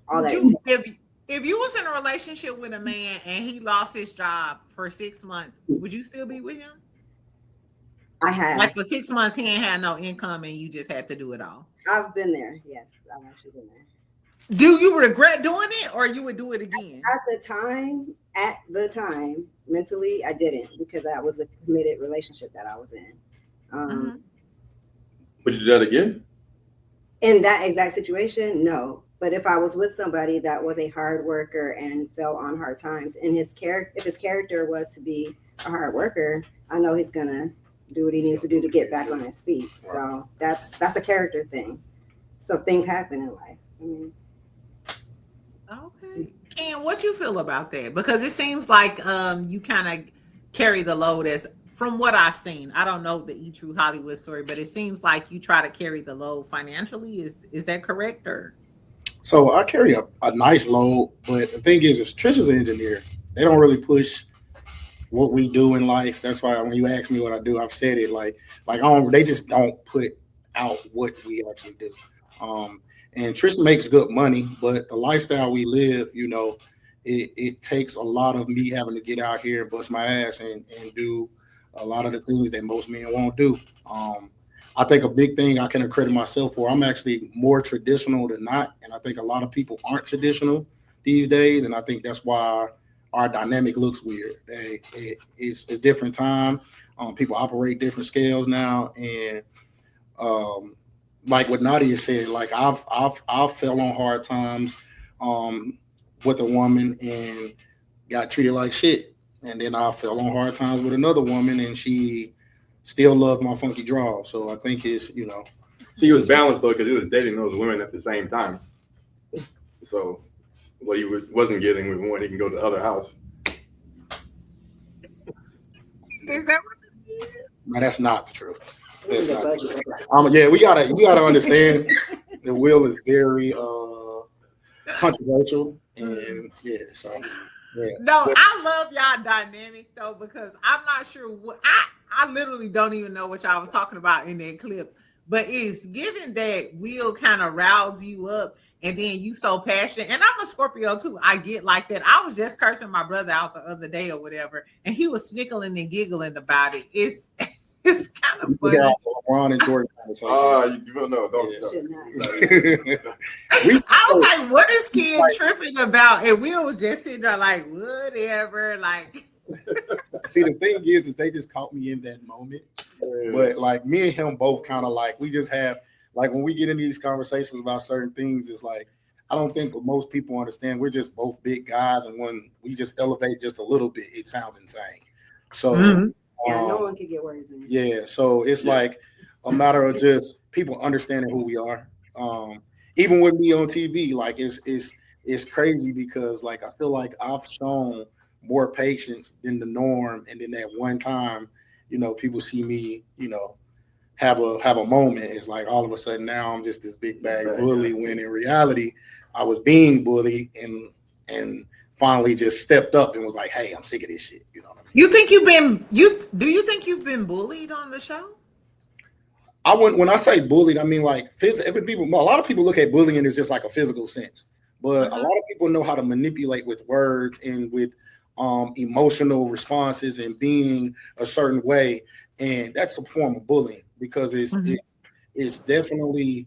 all that. If you was in a relationship with a man and he lost his job for 6 months, would you still be with him? I have. Like for 6 months, he ain't had no income and you just had to do it all. I've been there. Yes, I've actually been there. Do you regret doing it or you would do it again? At the time, mentally, I didn't because that was a committed relationship that I was in. Would you do that again? In that exact situation, no. But if I was with somebody that was a hard worker and fell on hard times, and if his character was to be a hard worker, I know he's gonna do what he needs to do to get back on his feet. So that's a character thing. So things happen in life. I mean, okay. Ken, what you feel about that? Because it seems like you kind of carry the load as from what I've seen. I don't know the E True Hollywood story, but it seems like you try to carry the load financially. Is that correct? Or so I carry a nice load, but the thing is Trisha's an engineer. They don't really push what we do in life. That's why when you ask me what I do, I've said it like they just don't put out what we actually do. And Trisha makes good money, but the lifestyle we live, you know, it takes a lot of me having to get out here and bust my ass and do a lot of the things that most men won't do. I think a big thing I can accredit myself for, I'm actually more traditional than not. And I think a lot of people aren't traditional these days. And I think that's why our dynamic looks weird. It's a different time. People operate different scales now. And like what Nadia said, like I've fell on hard times with a woman and got treated like shit. And then I fell on hard times with another woman and she still loved my funky draw. So I think it's, you know. See, he was balanced though because he was dating those women at the same time. So what he wasn't getting was when he can go to the other house. is that what Man, that's not the truth. That's not the truth. Yeah, you gotta understand the will is very controversial and yeah, so yeah. No, I love y'all dynamic though, because I'm not sure what I literally don't even know what y'all was talking about in that clip, but it's given that Will kind of riles you up and then you so passionate. And I'm a Scorpio too. I get like that. I was just cursing my brother out the other day or whatever, and he was snickling and giggling about it. It's kind of funny. Ron and Jordan you don't know. Don't I was like, what is Kid tripping about? And Will was just sitting there like, whatever. Like, see, the thing is they just caught me in that moment. But like me and him both kind of like, we just have, like when we get into these conversations about certain things, it's like, I don't think most people understand we're just both big guys. And when we just elevate just a little bit, it sounds insane. So, no one can get words in. Yeah, so it's like a matter of just people understanding who we are. Even with me on TV, like it's crazy because like I feel like I've shown more patience than the norm, and then that one time, you know, people see me, you know, have a moment. It's like all of a sudden now I'm just this big bag bully when in reality I was being bullied and finally just stepped up and was like, hey, I'm sick of this shit. You know what I mean? Do you think you've been bullied on the show? When I say bullied, I mean like a lot of people look at bullying as just like a physical sense, but a lot of people know how to manipulate with words and with emotional responses and being a certain way, and that's a form of bullying because it's definitely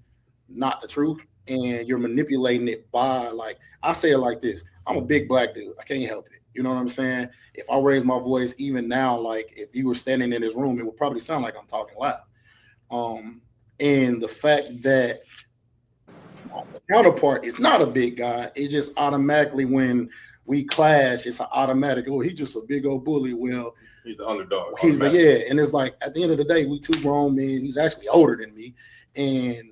not the truth, and you're manipulating it by, like, I say it like this: I'm a big black dude. I can't help it. You know what I'm saying? If I raise my voice, even now, like if you were standing in this room, it would probably sound like I'm talking loud. And the fact that the counterpart is not a big guy, it just automatically, when we clash, it's an automatic, oh, he's just a big old bully. Well, he's the underdog. And it's like at the end of the day, we two grown men. He's actually older than me, and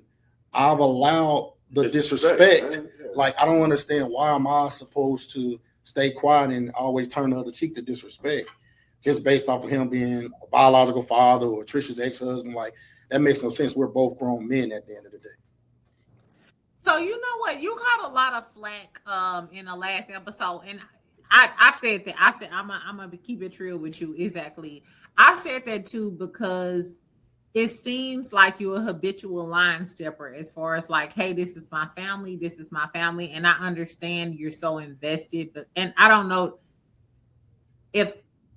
I've allowed the disrespect. Like, I don't understand, why am I supposed to stay quiet and always turn the other cheek to disrespect just based off of him being a biological father or Trisha's ex-husband? Like, that makes no sense. We're both grown men at the end of the day. So you know what? You got a lot of flack in the last episode, and I said that. I said I'm gonna keep it real with you. Exactly. I said that too because it seems like you're a habitual line stepper as far as like, hey, this is my family, and I understand you're so invested, but and I don't know if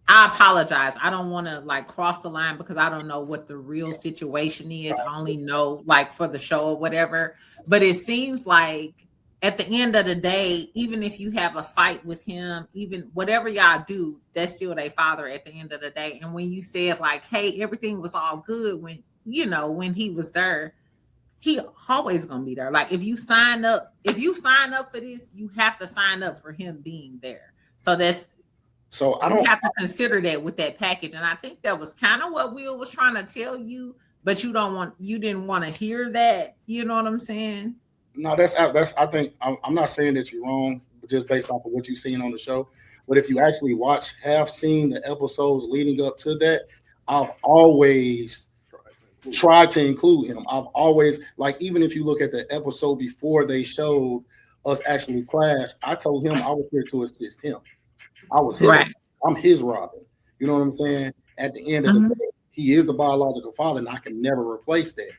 I apologize. I don't want to like cross the line because I don't know what the real situation is. I only know like for the show or whatever. But it seems like at the end of the day, even if you have a fight with him, even whatever y'all do, that's still their father at the end of the day. And when you said like, hey, everything was all good when, you know, when he was there, he always gonna be there. Like if you sign up for this, you have to sign up for him being there. So I don't have to consider that with that package. And I think that was kind of what Will was trying to tell you, but you didn't want to hear that. You know what I'm saying? No, that's I think I'm not saying that you're wrong, just based off of what you've seen on the show. But if you actually have seen the episodes leading up to that, I've always tried to include him. I've always, like, even if you look at the episode before they showed us actually clash, I told him I was here to assist him. I was his, right. I'm his Robin. You know what I'm saying? At the end of the day, he is the biological father, and I can never replace that.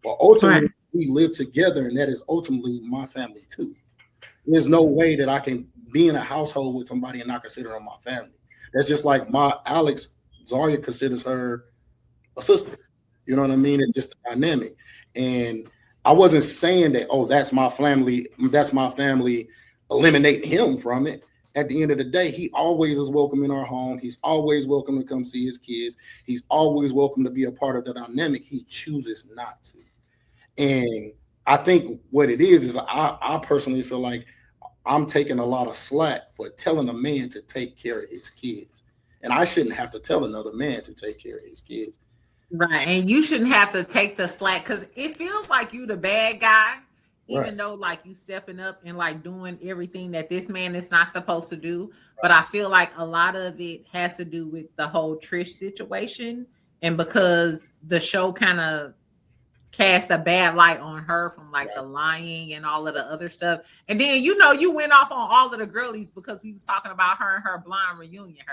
But ultimately, we live together, and that is ultimately my family too. There's no way that I can be in a household with somebody and not consider her my family. That's just like Zaria considers her a sister. You know what I mean? It's just a dynamic. And I wasn't saying that, oh, that's my family, eliminate him from it. At the end of the day, he always is welcome in our home. He's always welcome to come see his kids. He's always welcome to be a part of the dynamic. He chooses not to. And I think what it is I personally feel like I'm taking a lot of slack for telling a man to take care of his kids. And I shouldn't have to tell another man to take care of his kids. Right. And you shouldn't have to take the slack because it feels like you the bad guy. Even though like you stepping up and like doing everything that this man is not supposed to do. But I feel like a lot of it has to do with the whole Trish situation. And because the show kind of cast a bad light on her from like the lying and all of the other stuff. And then, you know, you went off on all of the girlies because we was talking about her and her blonde reunion.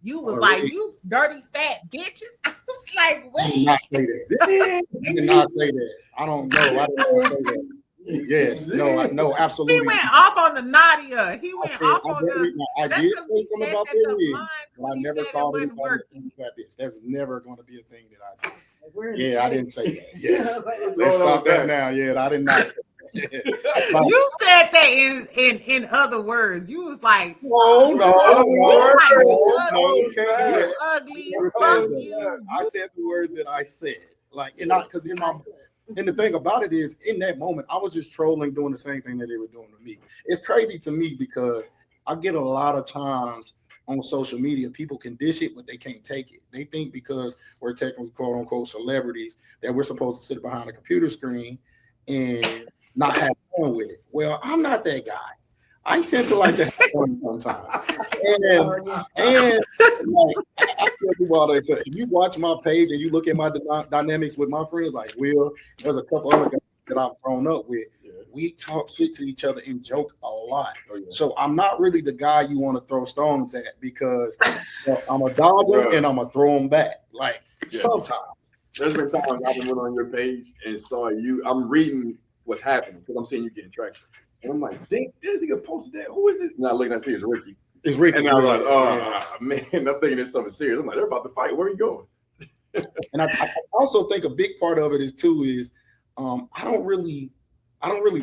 You was like, really? You dirty fat bitches. I was like, wait. You did not say that. You did not say that. I don't know. I didn't want to say that. Yes, no, absolutely. He went off on the Nadia. He went off on the. I did say something about their wigs, but I never called it fat bitch. That's never going to be a thing that I do. Yeah, I didn't say that. Yes, let's stop that now. Yeah, I did not say that. You said that in other words. You was like, no, you ugly. Fuck you. I said the words that I said, like, and not because in my. And the thing about it is, in that moment, I was just trolling, doing the same thing that they were doing to me. It's crazy to me because I get a lot of times on social media, people can dish it, but they can't take it. They think because we're technically quote unquote celebrities that we're supposed to sit behind a computer screen and not have fun with it. Well, I'm not that guy. I tend to like that sometimes. And like, I tell people all the time, if you watch my page and you look at my dynamics with my friends, like Will, there's a couple other guys that I've grown up with. Yeah. We talk shit to each other and joke a lot. Oh, yeah. So I'm not really the guy you want to throw stones at because I'm a dogger and I'm going to throw them back. Like sometimes. There's been times I've been on your page and saw you. I'm reading what's happening because I'm seeing you getting traction. And I'm like, dang, this nigga posted that. Who is this? And I look and I see it's Ricky. It's Ricky. And I was like, oh, man, I'm thinking it's something serious. I'm like, they're about to fight. Where are you going? And I also think a big part of it is I don't really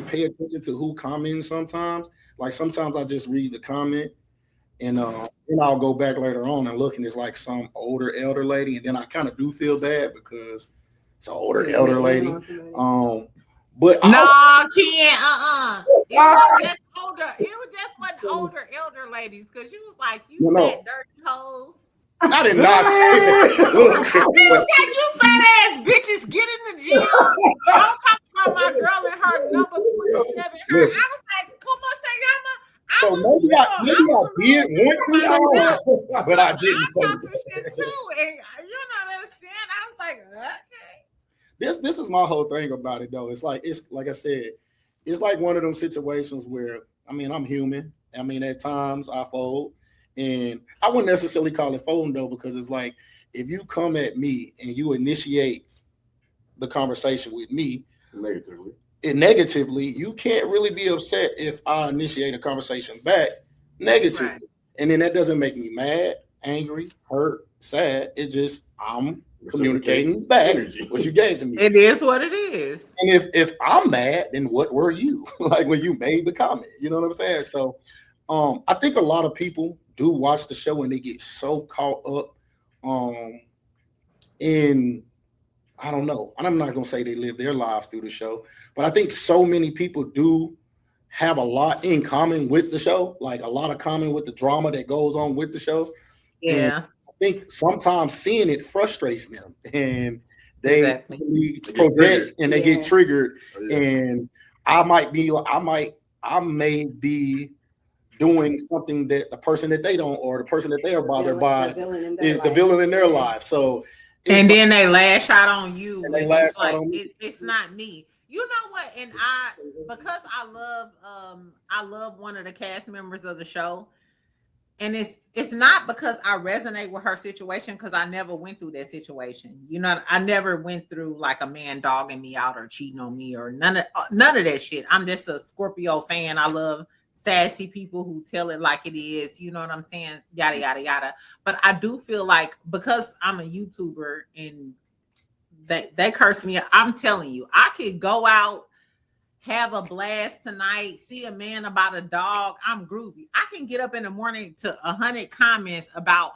pay attention to who comments sometimes. Like sometimes I just read the comment and then I'll go back later on and look and it's like some older elder lady. And then I kind of do feel bad because it's an older elder lady. But no, Ken, It was just what older elder ladies, because you was like, you fat dirty hoes. I did not say that. He was like, you fat ass bitches, get in the gym. Don't talk about my girl and her number 27. I was like, come on, Sayama. So maybe I did want to, but I didn't say that. Shit too, and you know what I'm saying? I was like, okay. this is my whole thing about it though. It's like I said, it's like one of them situations where I mean I'm human. I mean at times I fold, and I wouldn't necessarily call it folding though, because it's like if you come at me and you initiate the conversation with me negatively, you can't really be upset if I initiate a conversation back negatively. Right. And then that doesn't make me mad, angry, hurt, sad. It just I'm communicating back what you gave to me. It is what it is. And if I'm mad, then what were you? Like when you made the comment, you know what I'm saying? So I think a lot of people do watch the show and they get so caught up in, I don't know, and I'm not gonna say they live their lives through the show, but I think so many people do have a lot in common with the show, like a lot of common with the drama that goes on with the show. Yeah. And I think sometimes seeing it frustrates them, and they project and they get triggered. And I may be doing something that the person that they don't, or the person that they are bothered by is the villain in their life. So and then they lash out on you. And they lash out on me. It's not me. You know what? And because I love one of the cast members of the show, and it's not because I resonate with her situation, because I never went through that situation. You know, I never went through like a man dogging me out or cheating on me or none of that shit. I'm just a Scorpio fan. I love sassy people who tell it like it is, you know what I'm saying? Yada, yada, yada. But I do feel like because I'm a YouTuber and they curse me, I'm telling you, I could go out, have a blast tonight, see a man about a dog, I'm groovy. I can get up in the morning to 100 comments about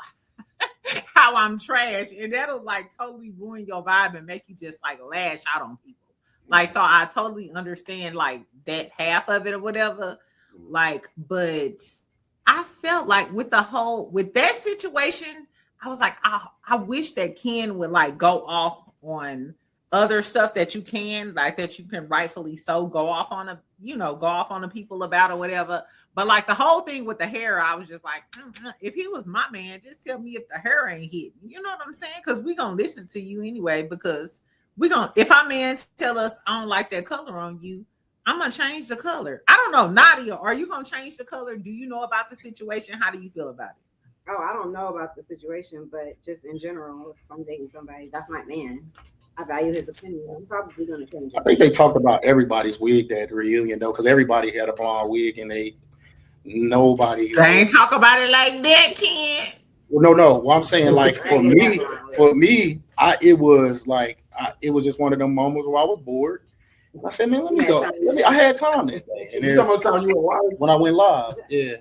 how I'm trash, and that'll like totally ruin your vibe and make you just like lash out on people. Like, so I totally understand like that half of it or whatever. Like, but I felt like with that situation, I was like, I wish that Ken would like go off on other stuff that you can rightfully so go off on the people about or whatever. But like the whole thing with the hair, I was just like, if he was my man, just tell me if the hair ain't hitting. You know what I'm saying? Because we're gonna listen to you anyway, because if our man tell us I don't like that color on you, I'm gonna change the color. I don't know, Nadia, are you gonna change the color? Do you know about the situation? How do you feel about it? Oh, I don't know about the situation, but just in general, if I'm dating somebody, that's my man. I value his opinion. I'm probably gonna change it. I think they talked about everybody's wig at the reunion though, because everybody had a blonde wig and nobody. They ain't talk about it like that, Ken. Well, no. Well, I'm saying like for me, it was just one of them moments where I was bored. I said, man, let me go. I had time that day. And when I went live, yeah.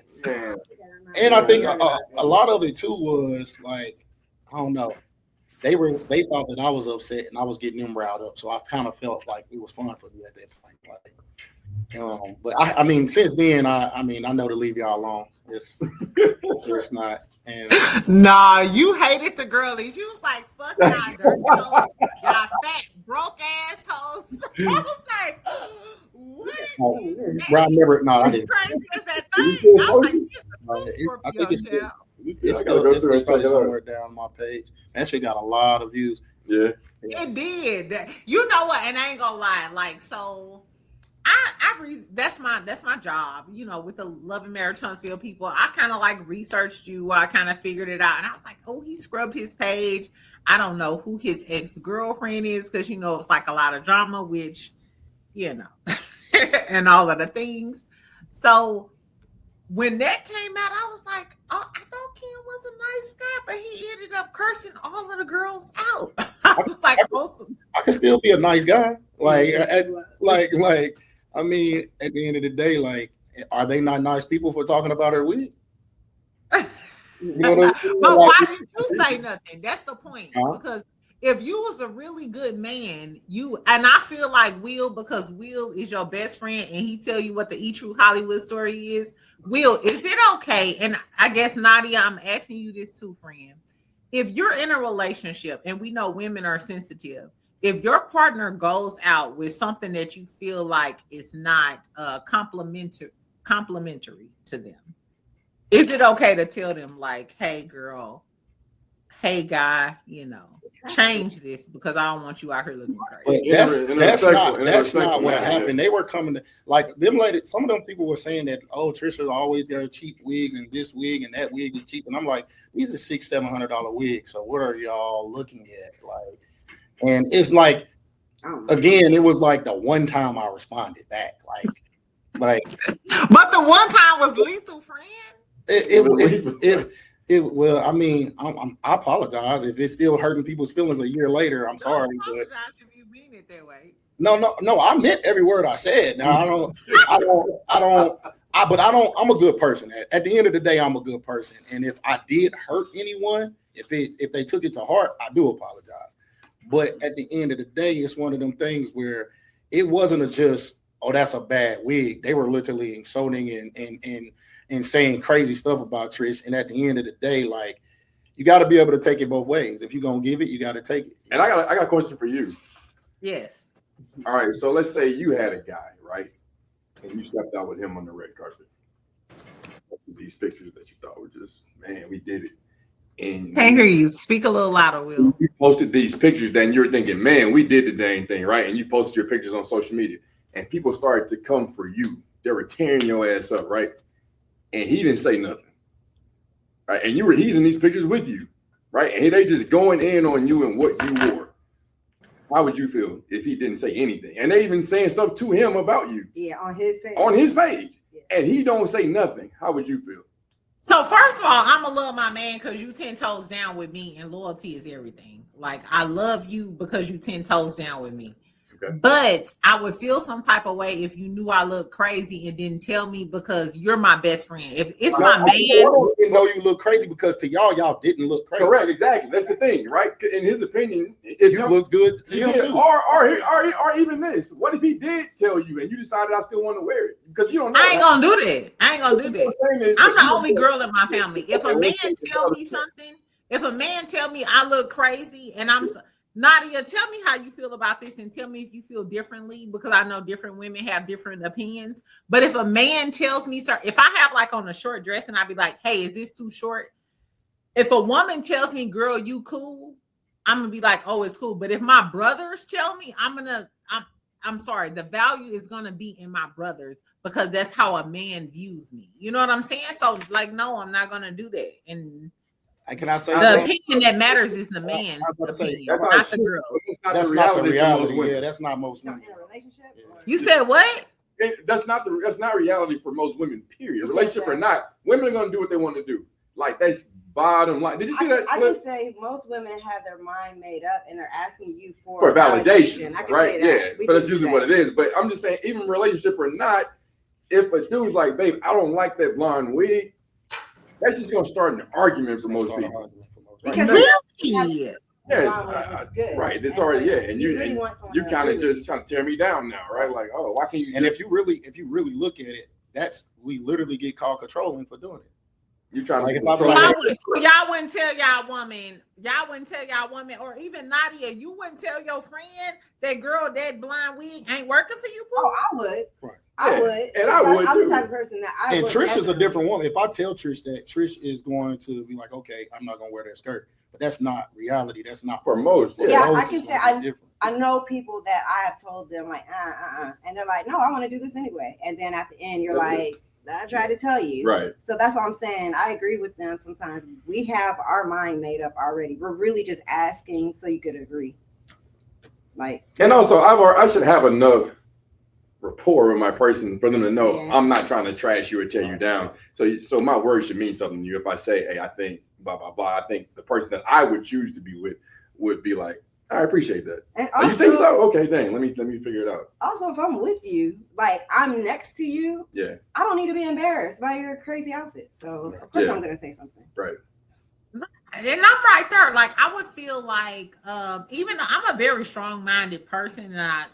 And I think a lot of it too was like, I don't know. They thought that I was upset and I was getting them riled up. So I kind of felt like it was fun for me at that point. But I mean, since then, I know to leave y'all alone. It's not. And nah, you hated the girlies. You was like, fuck y'all, dirty hoes, y'all fat, broke assholes. I was like, what? I never. No, I didn't. Crazy as that thing. I was like, I think it's probably somewhere down my page. That shit got a lot of views. Yeah, it did. You know what? And I ain't gonna lie. Like, so that's my job. You know, with the Love and Marriage Huntsville people, I kind of like researched you. I kind of figured it out, and I was like, oh, he scrubbed his page. I don't know who his ex-girlfriend is, because it's like a lot of drama, which and all of the things. So when that came out, I was like, oh, I thought Ken was a nice guy, but he ended up cursing all of the girls out. I was like, awesome. I can still be a nice guy. I mean, at the end of the day, like, are they not nice people for talking about her wig? You know what I mean? But why didn't you say nothing? That's the point. Because if you was a really good man, and I feel like Will, because Will is your best friend and he tell you what the E-True Hollywood story is. Will, is it okay? And I guess, Nadia, I'm asking you this too, friend. If you're in a relationship, and we know women are sensitive, if your partner goes out with something that you feel like is not complimentary to them, is it okay to tell them like, hey girl, hey guy, change this because I don't want you out here looking But crazy. that's not what happened. They were coming to, like, them ladies. Some of them people were saying that, oh, Trisha always got cheap wigs and this wig and that wig is cheap. And I'm like, these are $600-700 wigs. So what are y'all looking at? Like, and it's like, again, it was like the one time I responded back, like. But the one time was lethal, friend. Well, I mean, I apologize if it's still hurting people's feelings a year later. I'm sorry, but if you mean it that way. No. I meant every word I said. Now but I'm a good person. At the end of the day, I'm a good person. And if I did hurt anyone, if they took it to heart, I do apologize. But at the end of the day, it's one of them things where it wasn't just, oh, that's a bad wig. They were literally insulting and saying crazy stuff about Trish. And at the end of the day, like, you got to be able to take it both ways. If you're gonna give it, you got to take it. And I got a question for you. Yes. All right. So let's say you had a guy, right, and you stepped out with him on the red carpet. These pictures that you thought were just, man, we did it. And can't hear you. Speak a little louder, Will. You posted these pictures, then you're thinking, man, we did the dang thing, right? And you posted your pictures on social media, and people started to come for you. They were tearing your ass up, right? And he didn't say nothing, right? And he's in these pictures with you, right? And they just going in on you and what you wore. How would you feel if he didn't say anything? And they even saying stuff to him about you. Yeah, on his page. Yeah. And he don't say nothing. How would you feel? So first of all, I'm gonna love my man because you 10 toes down with me, and loyalty is everything. Like, I love you because you 10 toes down with me. Okay. But I would feel some type of way if you knew I looked crazy and didn't tell me, because you're my best friend. If it's my man, I didn't know you look crazy because to y'all didn't look crazy. Correct, exactly. That's the thing, right? In his opinion, if you look good to him too. Or even this. What if he did tell you and you decided I still want to wear it? Because you don't know. I ain't gonna do that. I'm the only girl in my family. If a man tell me something, if a man tell me I look crazy and I'm Nadia, tell me how you feel about this and tell me if you feel differently, because I know different women have different opinions. But if a man tells me, sir, if I have like on a short dress and I be like, hey, is this too short? If a woman tells me, girl, you cool, I'm gonna be like, oh, it's cool. But if my brothers tell me, I'm sorry, the value is gonna be in my brothers, because that's how a man views me. You know what I'm saying? So like, no, I'm not gonna do that. And can I say the opinion that matters is the man's opinion, not the girl. That's not the reality. Yeah, that's not most women. In a relationship? You said what? That's not reality for most women, period. Relationship or not, women are gonna do what they want to do. Like, that's bottom line. Did you see that? I can say most women have their mind made up and they're asking you for validation. I can right? say that. Yeah, but that's usually what it is. But I'm just saying, even relationship or not, if a dude's like, babe, I don't like that blonde wig, that's just gonna start an argument for most people. Because really? Yes, right. It's already and you kind of just trying to tear me down now, right? Like, oh, why can't you? And if you really look at it, we literally get called controlling for doing it. You trying to y'all wouldn't tell y'all woman, or even Nadia, you wouldn't tell your friend that girl, that blind wig ain't working for you. Oh, I would. Right. I would. And I would too. I'm the type of person that I would. And Trish is a different woman. If I tell Trish that, Trish is going to be like, okay, I'm not going to wear that skirt. But that's not reality. That's not for most. Yeah, I can say I know people that I have told them like, and they're like, no, I want to do this anyway. And then at the end, you're like, I tried to tell you. Right. So that's what I'm saying. I agree with them. Sometimes we have our mind made up already. We're really just asking so you could agree. Like, and also I should have enough rapport with my person for them to know I'm not trying to trash you or tear you down. So my words should mean something to you. If I say, hey, I think blah blah blah, I think the person that I would choose to be with would be like, I appreciate that. And also, you think so? Okay, dang. Let me figure it out. Also, if I'm with you, like I'm next to you, I don't need to be embarrassed by your crazy outfit. So of course I'm gonna say something. Right. And I'm right there. Like, I would feel like, even though I'm a very strong-minded person, and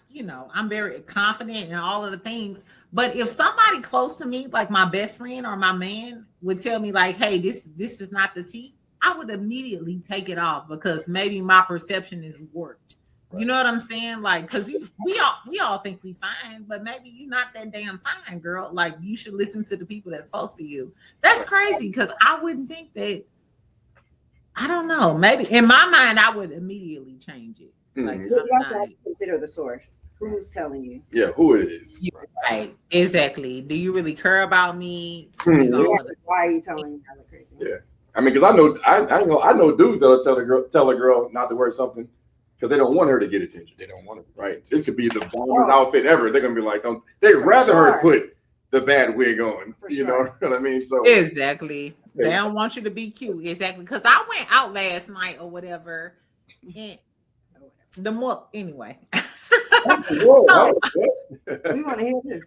I'm very confident in all of the things. But if somebody close to me, like my best friend or my man, would tell me like, "Hey, this is not the tea," I would immediately take it off, because maybe my perception is warped. Right. You know what I'm saying? Like, because we all think we fine, but maybe you're not that damn fine, girl. Like, you should listen to the people that's close to you. That's crazy, because I wouldn't think that. I don't know. Maybe in my mind, I would immediately change it. Like, Mhm. You I'm also not. have to consider the source. Who's telling you? Yeah, who it is. You're right. Exactly. Do you really care about me? Mhm. Is all of it. Why are you telling me I look crazy? Yeah. I mean, because I know dudes that'll tell a girl not to wear something because they don't want her to get attention. They don't want to. Right. This could be the bombest outfit ever. They're gonna be like, they'd rather her put the bad wig on. You know what I mean? So exactly. They don't want you to be cute. Exactly. Because I went out last night or whatever. And the more anyway. Whoa, We want to hear this.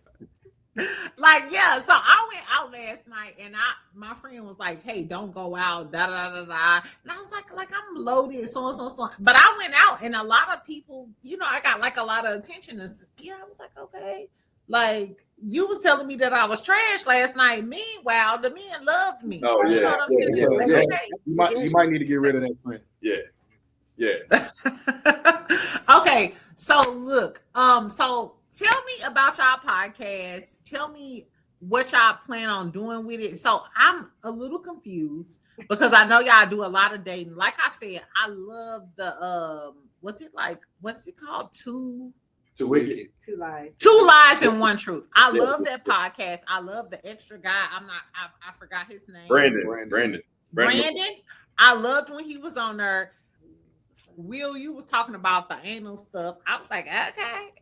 Like, yeah, so I went out last night and my friend was like, hey, don't go out, da da da da. And I was like I'm loaded, so. But I went out and a lot of people, I got like a lot of attention. And I was like, okay. Like, you was telling me that I was trash last night. Meanwhile, the men loved me. Oh, yeah. You know what I'm saying? You might need to get rid of that friend. Yeah. Okay, so look, so tell me about y'all podcast. Tell me what y'all plan on doing with it. So I'm a little confused because I know y'all do a lot of dating. Like I said, I love the what's it called? Two lies and one truth. I love that podcast. I love the extra guy. I forgot his name. Brandon. I loved when he was on there. Will, you was talking about the anal stuff. I was like, okay.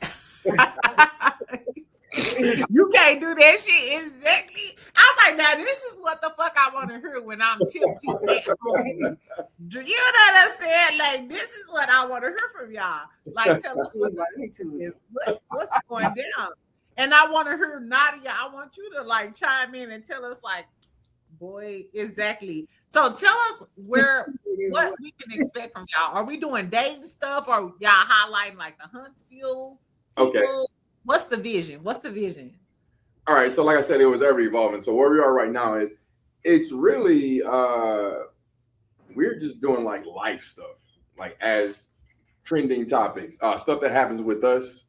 You can't do that shit. Exactly. I was like, now this is what the fuck I want to hear when I'm tipsy at home. You know what I'm saying? Like, this is what I want to hear from y'all. Like, tell us what's going down. And I want to hear Nadia. I want you to like chime in and tell us, like, boy, exactly. So tell us what we can expect from y'all. Are we doing dating stuff, or y'all highlighting like the Huntsville people? Okay. What's the vision? All right. So like I said, it was ever evolving. So where we are right now is it's really we're just doing like life stuff, like as trending topics, stuff that happens with us,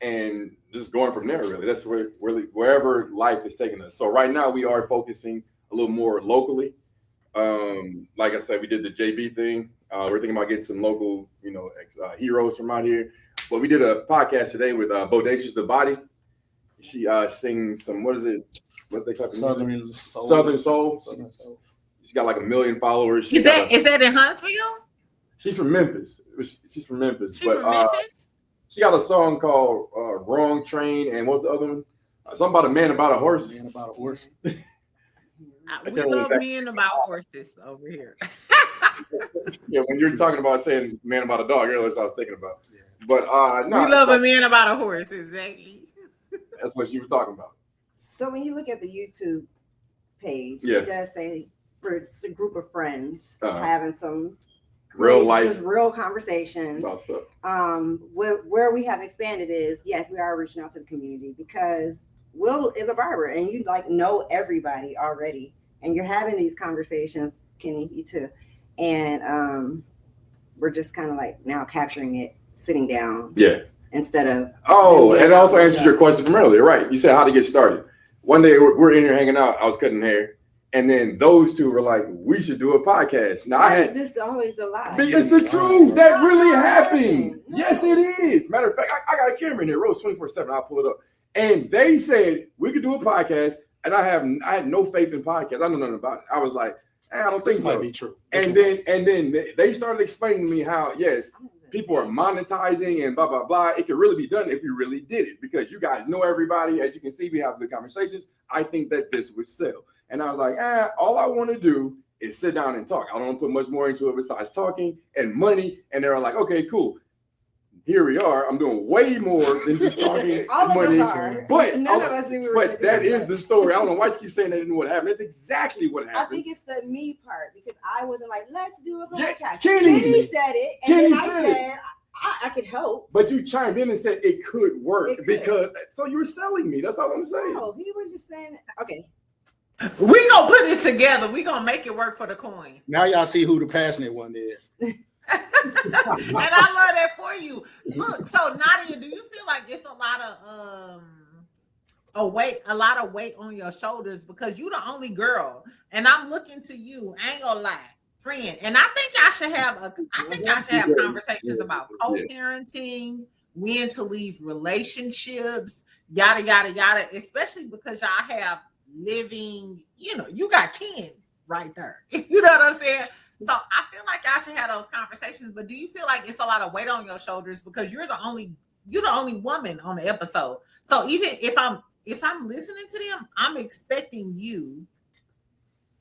and just going from there. Really, that's wherever life is taking us. So right now we are focusing a little more locally. Like I said, we did the JB thing. We're thinking about getting some local, heroes from out here. But we did a podcast today with Bodacious the Body. She sings some, what they call it? Southern Soul. She's got like 1 million followers. Is that in Huntsville? She's from Memphis. She's from Memphis. She's from Memphis? She got a song called Wrong Train, and what's the other one? Something about a man about a horse. Man about a horse. We love men about horses over here. Yeah, when you're talking about saying man about a dog, that's what I was thinking about. Yeah. But no, we love a man about a horse, exactly. That's what she was talking about. So when you look at the YouTube page, Yeah. it does say it's a group of friends having some real life, real conversations. About stuff. Where we have expanded is, yes, we are reaching out to the community because Will is a barber and you like know everybody already, and you're having these conversations, Kenny, you too, and we're just kind of like now capturing it, sitting down, instead of and it also answers your question from earlier, right? You said how to get started. One day we're in here hanging out. I was cutting hair, and then those two were like, "We should do a podcast." Now is this always a lie? Because the truth that really happened. No. Yes, it is. Matter of fact, I got a camera in there, Rose 24/7. I'll pull it up. And they said we could do a podcast, and I had no faith in podcasts. I know nothing about it. I was like, I don't think so. Might be true. And then they started explaining to me how people are monetizing and blah blah blah. It could really be done if you really did it, because you guys know everybody. As you can see, we have good conversations. I think that this would sell. And I was like, all I want to do is sit down and talk. I don't want to put much more into it besides talking and money. And they were like, okay, cool. Here we are. I'm doing way more than just talking all money. Of us are. But none of us knew we were. But that is the story. I don't know why she keeps saying that didn't know what happened. That's exactly what happened. I think it's the me part, because I wasn't like, let's do a podcast. Yeah, Kenny said it, and then I said I could help. But you chimed in and said it could work because so you were selling me. That's all I'm saying. No, he was just saying, okay. We gonna put it together. We gonna make it work for the coin. Now y'all see who the passionate one is. And I love that for you. Look, so Nadia, do you feel like it's a lot of weight on your shoulders because you the only girl, and I'm looking to you. I ain't gonna lie. friend. And I think I should have conversations about co-parenting, when to leave relationships, yada yada yada, especially because y'all have living, you got kin right there. You know what I'm saying? So I feel like y'all should have those conversations. But do you feel like it's a lot of weight on your shoulders because you're the only woman on the episode? So even if I'm listening to them, I'm expecting you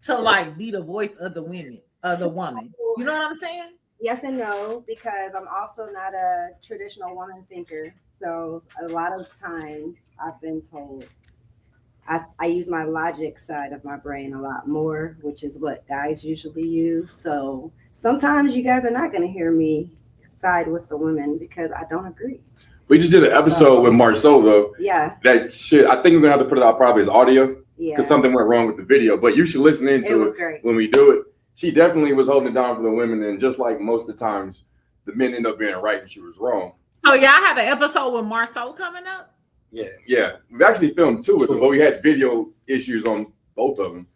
to like be the voice of the women, of the woman. You know what I'm saying? Yes and no, because I'm also not a traditional woman thinker. So a lot of times I've been told I use my logic side of my brain a lot more, which is what guys usually use. So sometimes you guys are not going to hear me side with the women because I don't agree. We just did an episode with Marceau though. Yeah. That shit, I think we're gonna have to put it out probably as audio. Yeah. Because something went wrong with the video. But you should listen into it when we do it. She definitely was holding it down for the women, and just like most of the times, the men end up being right and she was wrong. So y'all have an episode with Marceau coming up? Yeah. We've actually filmed 2 of them, but we had video issues on both of them.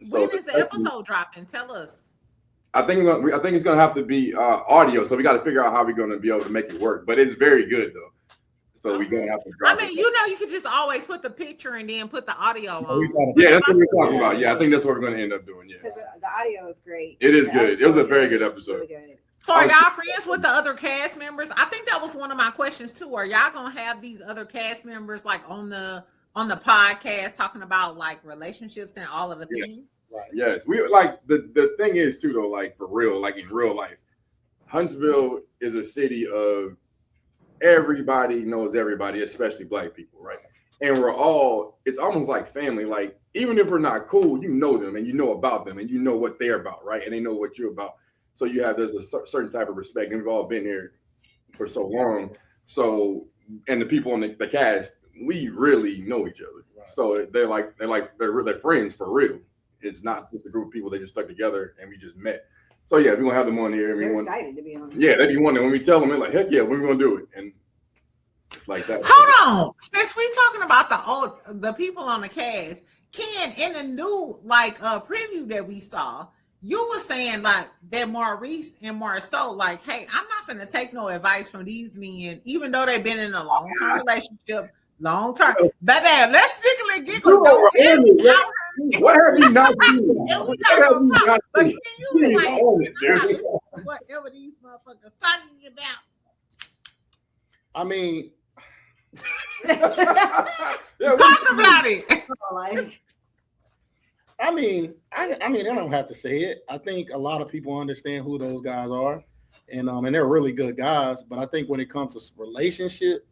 So when is the episode dropping? Tell us. I think it's gonna have to be audio, so we got to figure out how we're gonna be able to make it work. But it's very good though, so we're gonna have to drop it. You could just always put the picture and then put the audio on. Yeah, that's what we're talking about. Yeah, I think that's what we're gonna end up doing. Yeah, because the audio is great. It is good. It was a very good episode. Really good. So are y'all friends with the other cast members? I think that was one of my questions too. Are y'all gonna have these other cast members like on the podcast talking about like relationships and all of the things? Right. Yes, we like the thing is too though, like for real, like in real life, Huntsville is a city of everybody knows everybody, especially Black people, right? And it's almost like family. Like even if we're not cool, you know them and you know about them and you know what they're about, right? And they know what you're about. So there's a certain type of respect, and we've all been here for so long. So and the people on the cast, we really know each other. Right. So they're friends for real. It's not just a group of people they just stuck together and we just met. So yeah, we're gonna have them on here. They're excited to be on. Yeah, they'd be wondering when we tell them, they're like, heck yeah, when we gonna do it? And it's like that. Hold on. Since we talking about the people on the cast, Ken, in the new preview that we saw, you were saying like that Maurice and Marceau, like, hey, I'm not gonna take no advice from these men, even though they've been in a long-term relationship. Long term, baby. Let's stickily giggle. What have you not seen? But can you whatever these motherfuckers talking about? I mean, talk about it. I mean, I don't have to say it. I think a lot of people understand who those guys are, and they're really good guys. But I think when it comes to relationship.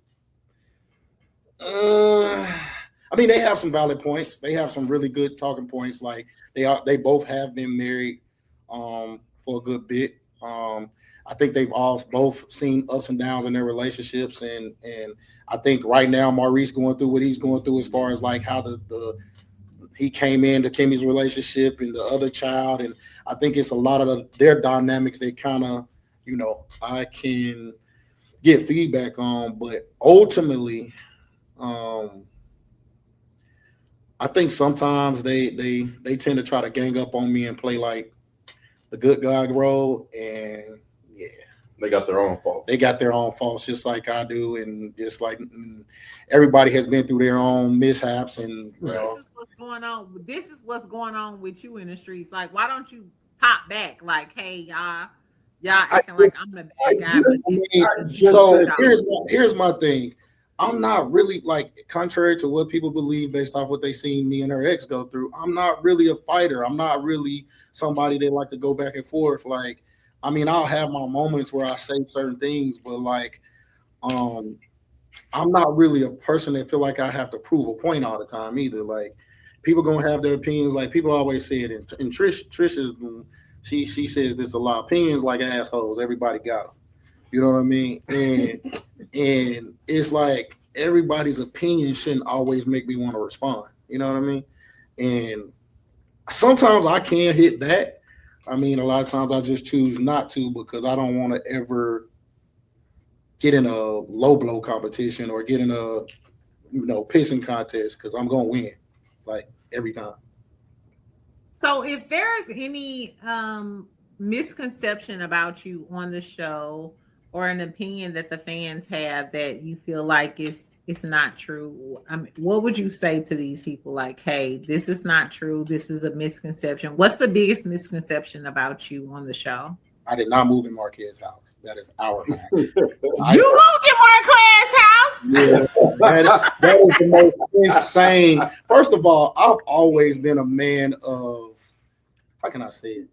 I mean, they have some valid points. They have some really good talking points. Like they both have been married for a good bit. I think they've both seen ups and downs in their relationships, and I think right now Maurice going through what he's going through as far as like how he came into Kimmy's relationship and the other child, and I think it's a lot of their dynamics that kind of I can get feedback on, but ultimately. I think sometimes they tend to try to gang up on me and play like the good guy role, and yeah, they got their own faults. They got their own faults, just like I do, and just like everybody has been through their own mishaps. And this is what's going on. This is what's going on with you in the streets. Like, why don't you pop back? Like, hey, y'all acting like I'm the bad guy. So here's my thing. I'm not really, like, contrary to what people believe based off what they seen me and her ex go through, I'm not really a fighter. I'm not really somebody that like to go back and forth. Like, I mean, I'll have my moments where I say certain things, but like, I'm not really a person that feel like I have to prove a point all the time either. Like, people gonna have their opinions. Like, people always say it, and Trish is, she says this a lot. Opinions like assholes. Everybody got them. You know what I mean? And it's like everybody's opinion shouldn't always make me want to respond. You know what I mean? And sometimes I can hit back. I mean, a lot of times I just choose not to because I don't want to ever get in a low blow competition or get in a pissing contest because I'm gonna win like every time. So if there's any misconception about you on the show, or an opinion that the fans have that you feel like it's not true? I mean, what would you say to these people? Like, hey, this is not true. This is a misconception. What's the biggest misconception about you on the show? I did not move in Marquez's house. That is our house. You moved in Marquez's house? Yeah, that is the most insane. First of all, I've always been a man of, how can I say it?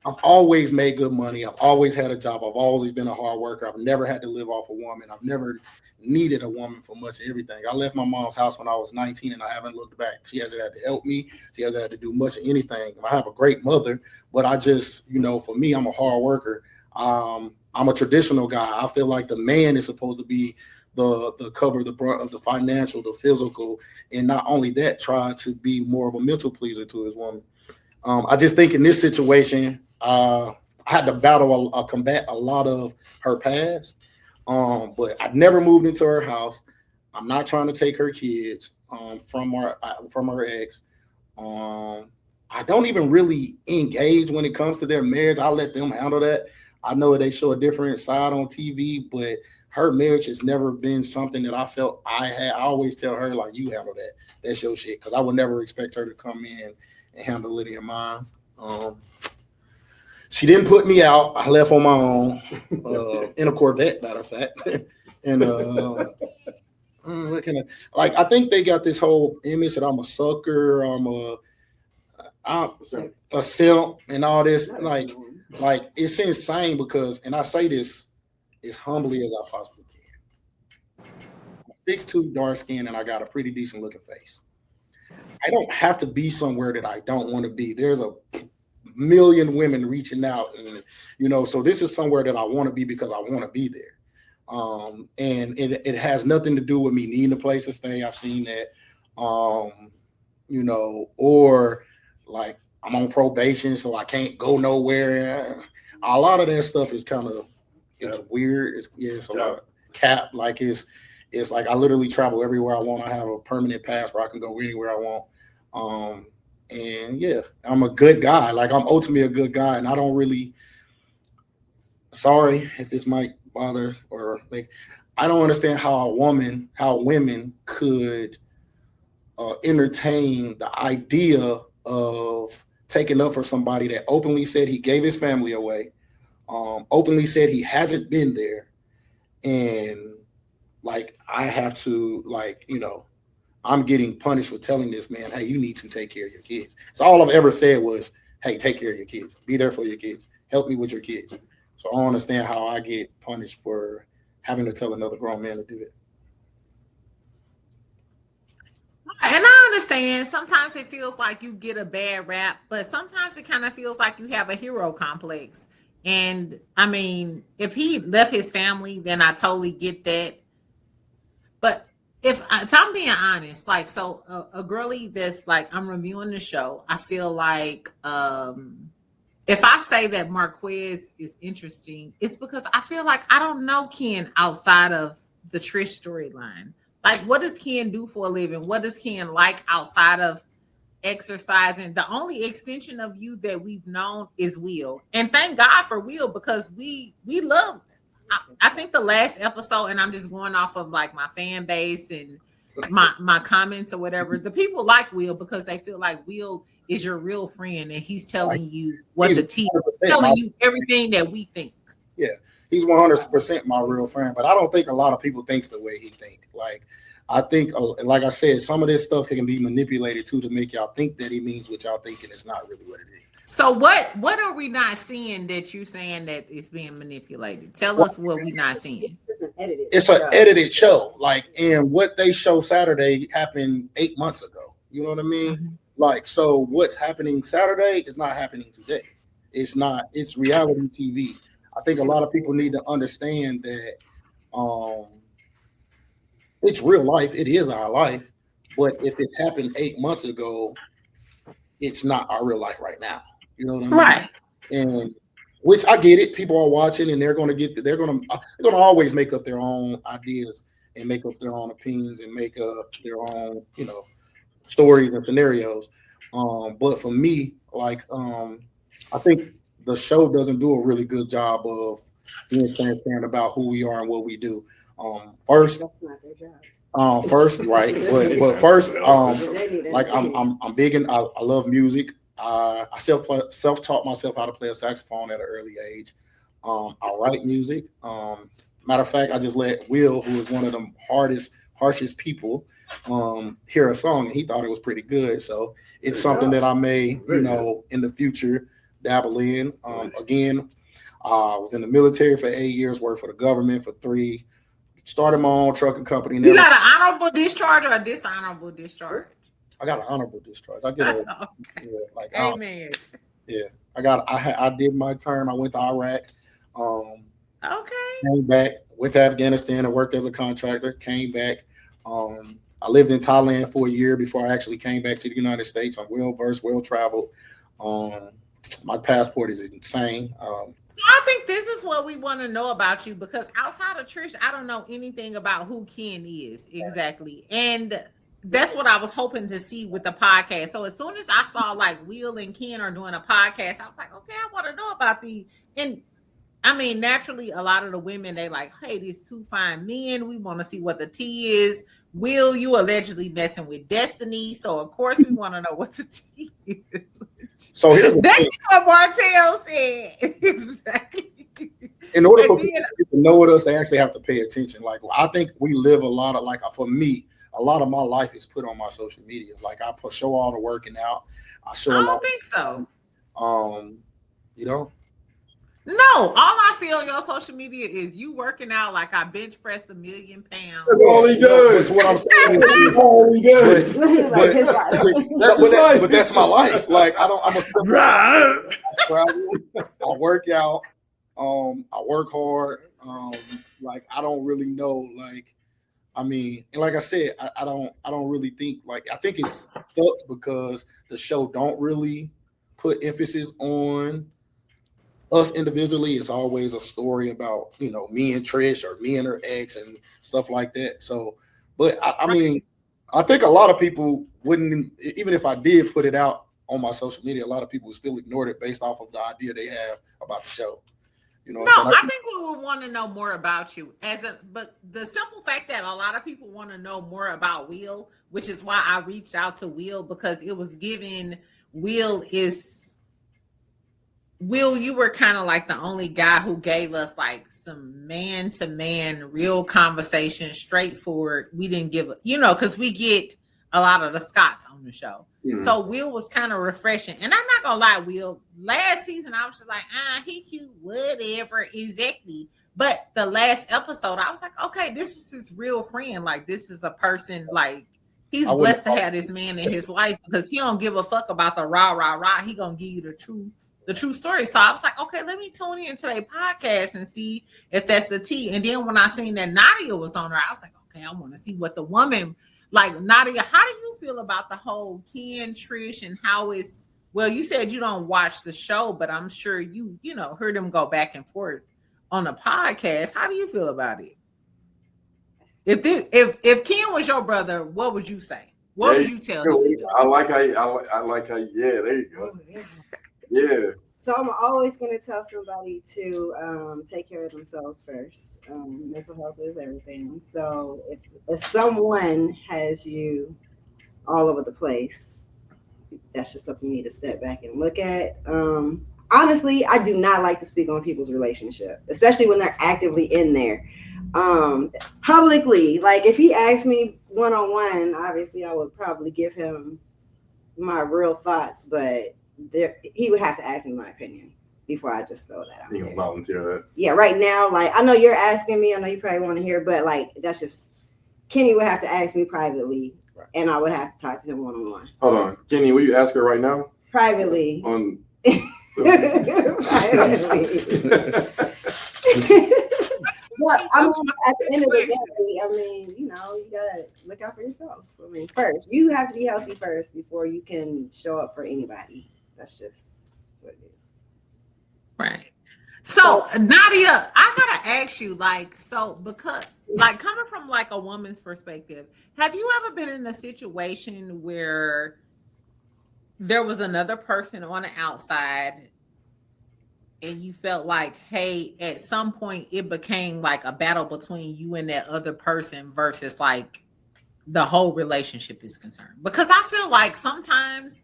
I've always made good money. I've always had a job. I've always been a hard worker. I've never had to live off a woman. I've never needed a woman for much of everything. I left my mom's house when I was 19 and I haven't looked back. She hasn't had to help me. She hasn't had to do much of anything. I have a great mother, but I just, for me, I'm a hard worker. I'm a traditional guy. I feel like the man is supposed to be the cover, the brunt of the financial, the physical, and not only that, try to be more of a mental pleaser to his woman. I just think in this situation, I had to combat a lot of her past, but I never moved into her house. I'm not trying to take her kids from her ex. I don't even really engage when it comes to their marriage. I let them handle that. I know they show a different side on TV, but her marriage has never been something that I felt I had. I always tell her, like, you handle that. That's your shit. Because I would never expect her to come in and handle it in mine. She didn't put me out. I left on my own in a Corvette, matter of fact. And what can I think they got this whole image that I'm a sucker, I'm a simp and all this. Like it's insane because, and I say this as humbly as I possibly can. I'm 6'2", dark skin, and I got a pretty decent looking face. I don't have to be somewhere that I don't want to be. There's a million women reaching out, and so this is somewhere that I want to be because I want to be there. And it has nothing to do with me needing a place to stay. I've seen that, or like I'm on probation, so I can't go nowhere. A lot of that stuff is kind of weird. It's a lot of cap. Like it's like I literally travel everywhere I want. I have a permanent pass where I can go anywhere I want. And yeah, I'm a good guy. Like I'm ultimately a good guy, and I don't really. Sorry if this might bother or like. I don't understand how women could entertain the idea of taking up for somebody that openly said he gave his family away, openly said he hasn't been there, and like I have to I'm getting punished for telling this man, hey, you need to take care of your kids. So all I've ever said was, hey, take care of your kids, be there for your kids, help me with your kids. So I don't understand how I get punished for having to tell another grown man to do it. And I understand sometimes it feels like you get a bad rap, but sometimes it kind of feels like you have a hero complex. And I mean, if he left his family, then I totally get that. But if I'm being honest, like, so a girly that's like, I'm reviewing the show, I feel like if I say that Marquez is interesting, it's because I feel like I don't know Ken outside of the Trish storyline. Like, what does Ken do for a living? What does Ken like outside of exercising? The only extension of you that we've known is Will. And thank God for Will, because we love, I think the last episode, and I'm just going off of like my fan base and my comments or whatever, the people like Will because they feel like Will is your real friend and he's telling you what to teach, telling you everything that we think. Yeah. He's 100% my real friend, but I don't think a lot of people thinks the way he think. Like, I think, like I said, some of this stuff can be manipulated too to make y'all think that he means what y'all think, and it's not really what it is. So what are we not seeing that you're saying that is being manipulated? Tell us what we're not seeing. It's an edited show. Like, and what they show Saturday happened 8 months ago. You know what I mean? Mm-hmm. Like, so what's happening Saturday is not happening today. It's not. It's reality TV. I think a lot of people need to understand that it's real life. It is our life. But if it happened 8 months ago, it's not our real life right now. You know what I mean? Right. And which I get it. People are watching and they're going to always make up their own ideas and make up their own opinions and make up their own, stories and scenarios. But for me, like, I think the show doesn't do a really good job of being transparent about who we are and what we do. First, That's not their job. First, right, but first, They need like entertainment. I'm big in I love music. I self taught myself how to play a saxophone at an early age. I write music. Matter of fact, I just let Will, who is one of the harshest people, hear a song, and he thought it was pretty good. So it's something that I may, in the future dabble in. Again, I was in the military for 8 years, worked for the government for 3. Started my own trucking company. You got an honorable discharge or a dishonorable discharge? I got an honorable discharge. I get a Okay. like Amen. I did my term. I went to Iraq. Okay. Came back, went to Afghanistan and worked as a contractor. Came back. I lived in Thailand for a year before I actually came back to the United States. I'm well versed, well traveled. My passport is insane. I think this is what we want to know about you, because outside of Trish, I don't know anything about who Ken is exactly. And that's what I was hoping to see with the podcast. So as soon as I saw like Will and Ken are doing a podcast, I was like, okay, I want to know about these. And I mean, naturally, a lot of the women, they like, hey, these 2 fine men. We want to see what the tea is. Will, you allegedly messing with Destiny. So, of course, we want to know what the tea is. So here's that's what Martell said. Exactly. In order for people to know us, they actually have to pay attention. Like, I think we live a lot of, like, for me, a lot of my life is put on my social media. Like, I show all the working out. I don't think so. You know? No, all I see on your social media is you working out like I bench pressed 1,000,000 pounds. That's all he does. That's what I'm saying. That's all he does. But that's my life. Like, I'm a simple I work out. I work hard. Like, I don't really know. Like, I mean, and like I said, I don't really think, like, I think it sucks because the show don't really put emphasis on us individually. It's always a story about, me and Trish or me and her ex and stuff like that. So, but I mean, I think a lot of people wouldn't, even if I did put it out on my social media, a lot of people would still ignore it based off of the idea they have about the show. I think we would want to know more about you but the simple fact that a lot of people want to know more about Will, which is why I reached out to Will, because it was given Will, you were kind of like the only guy who gave us like some man-to-man real conversation, straightforward. We didn't give because we get a lot of the Scots on the show. Mm-hmm. So Will was kind of refreshing. And I'm not gonna lie, Will, last season I was just like, he cute, whatever, exactly. But the last episode, I was like, okay, this is his real friend. Like, this is a person, like, he's blessed to have this man in his life, because he don't give a fuck about the rah. He gonna give you the true story. So I was like, okay, let me tune in to their podcast and see if that's the tea. And then when I seen that Nadia was on there, I was like, okay, I want to see what the woman, like, Nadia, how do you feel about the whole Ken, Trish, and how it's, well, you said you don't watch the show, but I'm sure you heard them go back and forth on the podcast. How do you feel about it? If Ken was your brother, what would you say? What would you tell him? I like how, yeah, there you go. Yeah. So I'm always going to tell somebody to take care of themselves first. Mental health is everything. So if someone has you all over the place, that's just something you need to step back and look at. Honestly, I do not like to speak on people's relationship, especially when they're actively in there. Publicly, like if he asked me one-on-one, obviously I would probably give him my real thoughts, but he would have to ask me my opinion before I just throw that out. You don't volunteer that? Yeah, right now, like, I know you're asking me, I know you probably want to hear, but like, that's just, Kenny would have to ask me privately, and I would have to talk to him one-on-one. Hold on, Kenny, will you ask her right now? Privately. But I mean, at the end of the day, I mean, you gotta look out for yourself. I mean, first, you have to be healthy first before you can show up for anybody. That's just what it is. Right. So, Nadia, I gotta ask you, because coming from like a woman's perspective, have you ever been in a situation where there was another person on the outside and you felt like, hey, at some point it became like a battle between you and that other person versus like the whole relationship is concerned? Because I feel like sometimes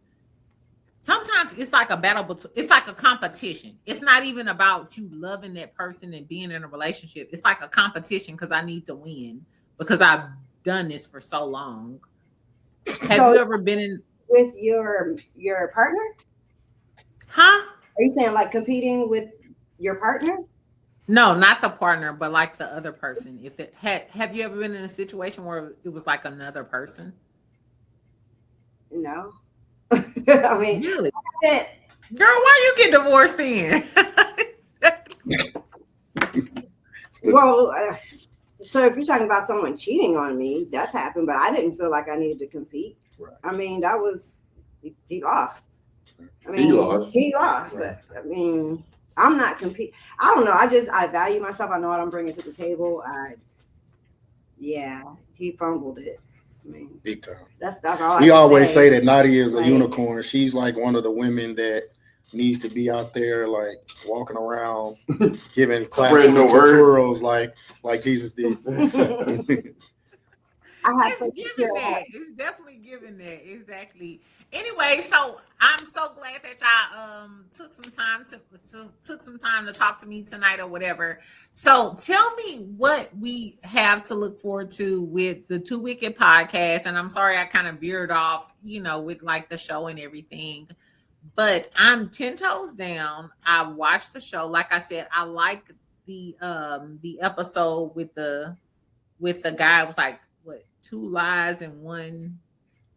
it's like a battle, it's like a competition. It's not even about you loving that person and being in a relationship. It's like a competition because I need to win because I've done this for so long. Have you ever been in with your partner? Huh? Are you saying like competing with your partner? No, not the partner, but like the other person. If it have you ever been in a situation where it was like another person? No. I mean, really? Girl, why you get divorced then? Well, so if you're talking about someone cheating on me, that's happened, but I didn't feel like I needed to compete. Right. I mean, that was he lost. I mean, he lost. Right. I mean, I'm not compete. I don't know. I value myself. I know what I'm bringing to the table. He fumbled it. I mean, big time. That's all. We always say that Nadia is a unicorn. She's like one of the women that needs to be out there, like walking around, giving classes and tutorials, like Jesus did. It's definitely giving that. Exactly. Anyway, so I'm so glad that y'all took some time to talk to me tonight or whatever. So tell me what we have to look forward to with the Two Wicked podcast. And I'm sorry I kind of veered off, with like the show and everything. But I'm 10 toes down. I watched the show. Like I said, I like the episode with the guy. It was like what, 2 lies and 1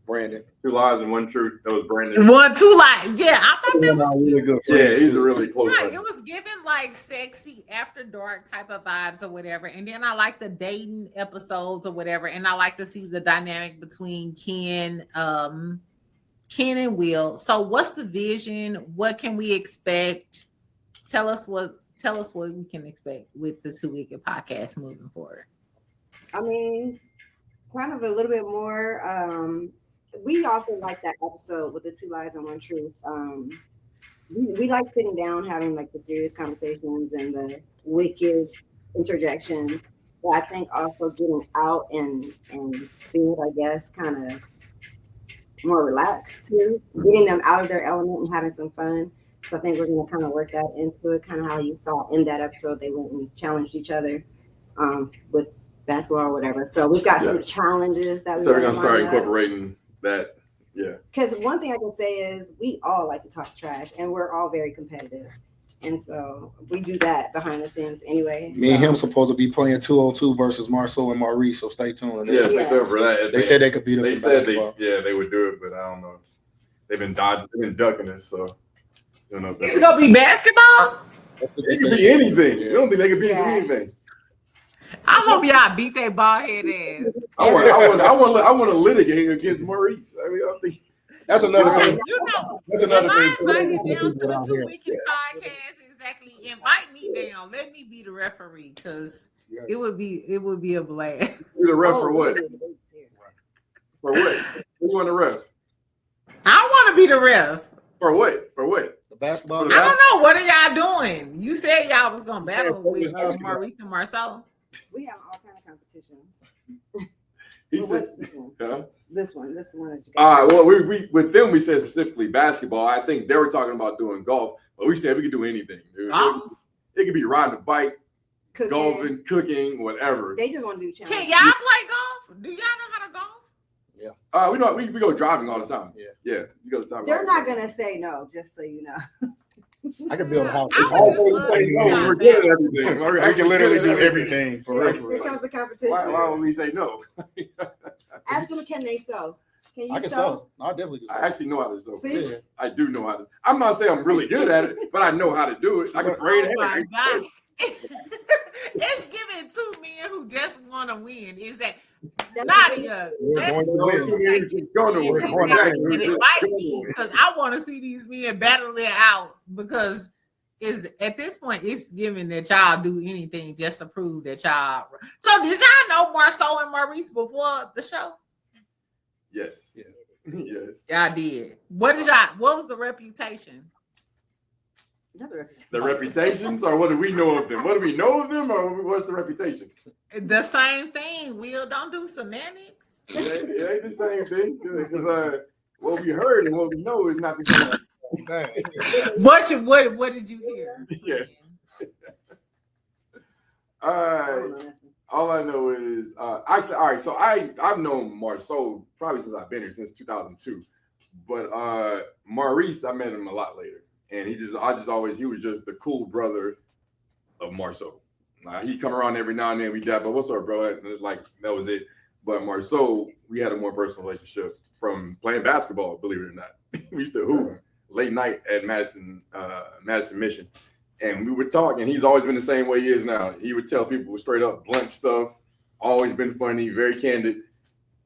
Brandon. 2 lies and 1 truth. That was Brandon. 2 lies. Yeah, I thought that was really good. Yeah, he's a really close. It was given like sexy after dark type of vibes or whatever. And then I like the dating episodes or whatever. And I like to see the dynamic between Ken and Will. So what's the vision? What can we expect? Tell us what we can expect with the Two Wicked podcast moving forward. I mean, kind of a little bit more. We also like that episode with the 2 lies and 1 truth. We like sitting down, having like the serious conversations and the wicked interjections. But I think also getting out and being, I guess, kind of more relaxed too, getting them out of their element and having some fun. So I think we're going to kind of work that into it, kind of how you saw in that episode. They went and challenged each other with basketball or whatever. So we've got some challenges that we're going to start incorporating that. Yeah. Because one thing I can say is we all like to talk trash and we're all very competitive. And so we do that behind the scenes anyway. Me and him supposed to be playing 2-on-2 versus Marceau and Maurice, so stay tuned. Yeah, stay tuned for that. They said they could beat us. They said they would do it, but I don't know. They've been ducking it, so I don't know. It's gonna be basketball. It could be anything. You don't think they could beat anything? I hope y'all beat that bald head ass. I want to litigate against Maurice. I mean, I think. That's another thing. That's another thing. Invite me down to the Two Wicked podcast. Exactly. Invite me down. Let me be the referee because it would be a blast. You're the ref for what? For what? Who you want to ref? I want to be the ref. For what? For what? The basketball. I don't know. What are y'all doing? You said y'all was gonna battle with Maurice and Marceau. We have all kinds of competitions. What's this one? Huh? This one that you got. Well, we with them we said specifically basketball. I think they were talking about doing golf, but we said we could do anything. Dude. It could be riding a bike, golfing, cooking, whatever. They just want to do challenges. Can y'all play golf? Do y'all know how to golf? Yeah. We know we go driving all the time. Yeah. You go to time. They're not gonna say no, just so you know. I can build a house. We're good at everything. I can literally do everything for real. Here comes the competition. Why would we say no? Ask them, can they sew? Can you I can sew. I definitely can sew. I actually know how to sew. See? Yeah. I do know how to. I'm not saying I'm really good at it, but I know how to do it. I can braid hair. Oh my God. It's giving 2 men who just want to win. Is that Nadia? We're going to win. Invite me because I want to see these men battle it out because at this point it's given that y'all do anything just to prove that y'all. So did y'all know Marceau and Maurice before the show? Yes. Yeah. Yes. Y'all did. What was the reputation? The reputations, or what do we know of them? What do we know of them, or what's the reputation? The same thing. Will, don't do semantics. It ain't the same thing because what we heard and what we know is not the same. What did you hear? Yeah. All I know is actually, all right. So I've known Marceau probably since I've been here since 2002, but Maurice, I met him a lot later, and he was just the cool brother of Marceau. He'd come around every now and then. We dab, but what's up, bro? And it's like that was it. But Marceau, we had a more personal relationship from playing basketball. Believe it or not, we used to hoop late night at Madison Mission. And we would talk, and he's always been the same way he is now. He would tell people straight up blunt stuff, always been funny, very candid.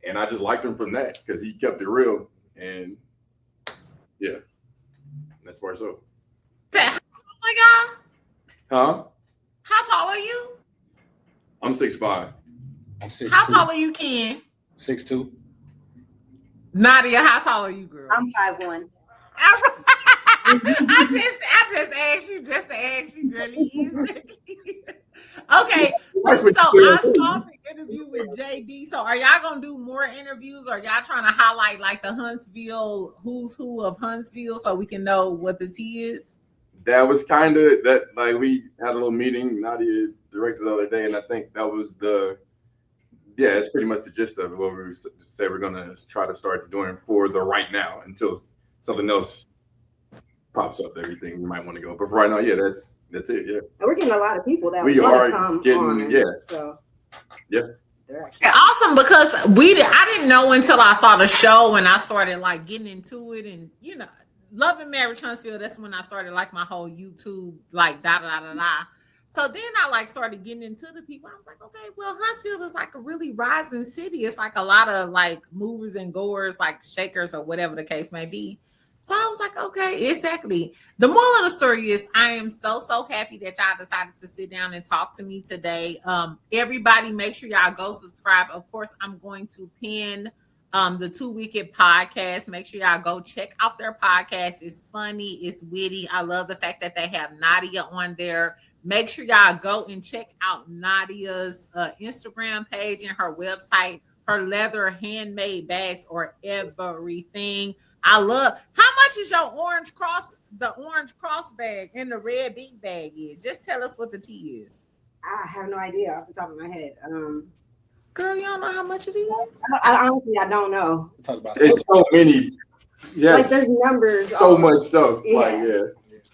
And I just liked him from that because he kept it real. And yeah, that's where so. How tall are y'all? Huh? How tall are you? I'm 6'5". I'm 6'2". How tall are you, Ken? 6'2". Nadia, how tall are you, girl? I'm 5'1". I just asked you just to ask you, girlie. Okay, so I saw the interview with JD. So are y'all gonna do more interviews, or y'all trying to highlight like the Huntsville who's who of Huntsville so we can know what the tea is? That was kind of that. Like we had a little meeting, Nadia directed the other day, and I think that was it's pretty much the gist of it. What we said we're gonna try to start doing for the right now until something else pops up, everything you might want to go. But for right now, yeah, that's it. Yeah. And we're getting a lot of people that we are come getting on. Yeah. So yeah. Awesome, because I didn't know until I saw the show and I started like getting into it, and Love and Marriage Huntsville. That's when I started like my whole YouTube like da da da da. So then I like started getting into the people. I was like, okay, well, Huntsville is like a really rising city. It's like a lot of like movers and goers, like shakers or whatever the case may be. So I was like, okay, exactly. The moral of the story is I am so happy that y'all decided to sit down and talk to me today. Everybody, make sure y'all go subscribe. Of course, I'm going to pin the Two Wicked podcast. Make sure y'all go check out their podcast. It's funny, it's witty. I love the fact that they have Nadia on there. Make sure y'all go and check out Nadia's Instagram page and her website. Her leather handmade bags or everything. I love. How much is your orange cross bag and the red bean bag is? Just tell us what the tea is. I have no idea off the top of my head. Girl, you don't know how much it is? Honestly, I don't know. Talk about It's so many. Yes. Like there's numbers. So much stuff. Yeah. Like, yeah.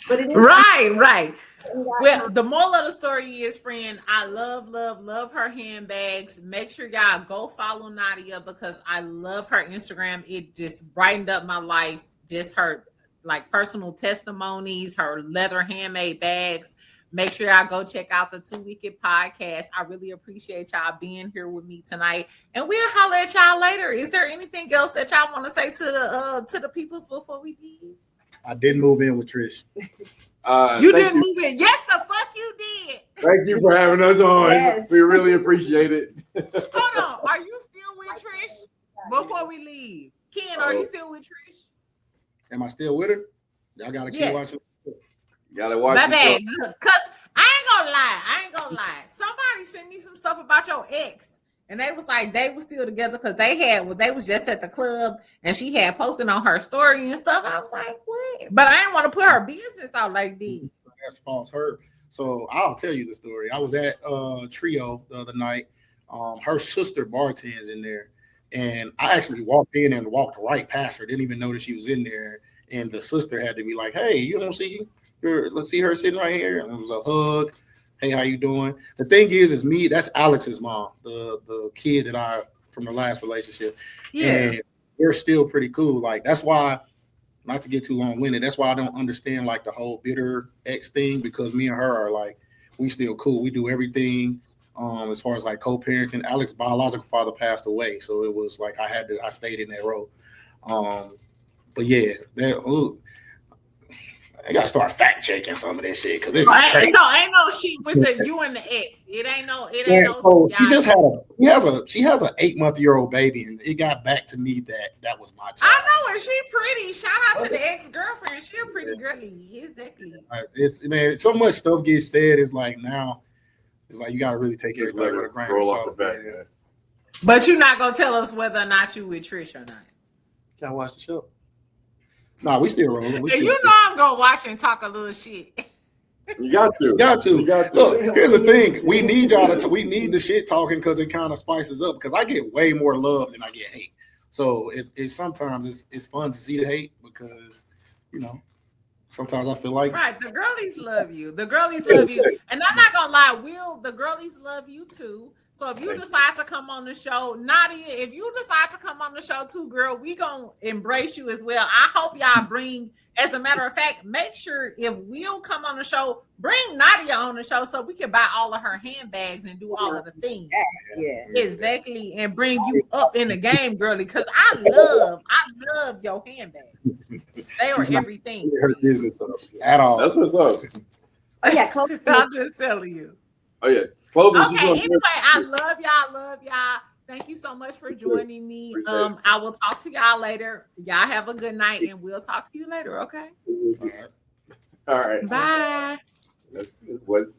But it is Right. Well, the moral of the story is, friend, I love her handbags. Make sure y'all go follow Nadia because I love her Instagram. It just brightened up my life. Just her like personal testimonies, her leather handmade bags. Make sure y'all go check out the Two Wicked podcast. I really appreciate y'all being here with me tonight. And we'll holler at y'all later. Is there anything else that y'all want to say to the peoples before we leave? I didn't move in with Trish. You didn't move in. Yes, the fuck you did. Thank you for having us on. Yes. We really appreciate it. Hold on. Are you still with Trish before we leave? Ken, are you still with Trish? Am I still with her? Y'all gotta keep watching. Gotta watch Baby, because I ain't gonna lie. Somebody sent me some stuff about your ex. And they was like, they were still together because they was just at the club and she had posted on her story and stuff. I was like, what? But I didn't want to put her business out like this. That's false hurt. So I'll tell you the story. I was at Trio the other night. Her sister bartends in there. And I actually walked in and walked right past her. Didn't even notice she was in there. And the sister had to be like, hey, you don't see you? Let's see her sitting right here. And it was a hug. Hey, how you doing? The thing is me, that's Alex's mom, the kid that I from the last relationship. Yeah. And we're still pretty cool. Like, that's why, not to get too long-winded, that's why I don't understand like the whole bitter ex thing, because me and her are like, we still cool. We do everything as far as like co-parenting. Alex's biological father passed away. So it was like I stayed in that role. But yeah, I gotta start fact checking some of this shit because it's So crazy. ain't no shit with the you and the ex. It ain't no. So she just had she has an 8-month-old baby, and it got back to me that was my child. I know, and she pretty. Shout out to the ex-girlfriend. She a pretty girly. Exactly. It's man, so much stuff gets said. It's like now, it's like you gotta really take everything with a grain of salt. But you're not gonna tell us whether or not you with Trish or not. Gotta watch the show. Nah, we still rolling. And you know I'm gonna watch and talk a little shit. You got to. Look, here's the thing. We need y'all to. We need the shit talking because it kind of spices up. Because I get way more love than I get hate. So it's sometimes it's fun to see the hate because sometimes I feel like right. The girlies love you. The girlies love you. And I'm not gonna lie, the girlies love you too. So if you decide to come on the show, Nadia, if you decide to come on the show too, girl, we gonna embrace you as well. I hope y'all bring, as a matter of fact, make sure if we'll come on the show, bring Nadia on the show so we can buy all of her handbags and do all of the things. Yeah. Exactly. And bring you up in the game, girly, because I love your handbags. They are everything. her business up at all. That's what's up. Oh yeah, close. I'm just telling you. Oh yeah. Clothing, Okay, anyway, I love y'all. Thank you so much for joining me. I will talk to y'all later. Y'all have a good night, and we'll talk to you later, okay? All right. Bye. What's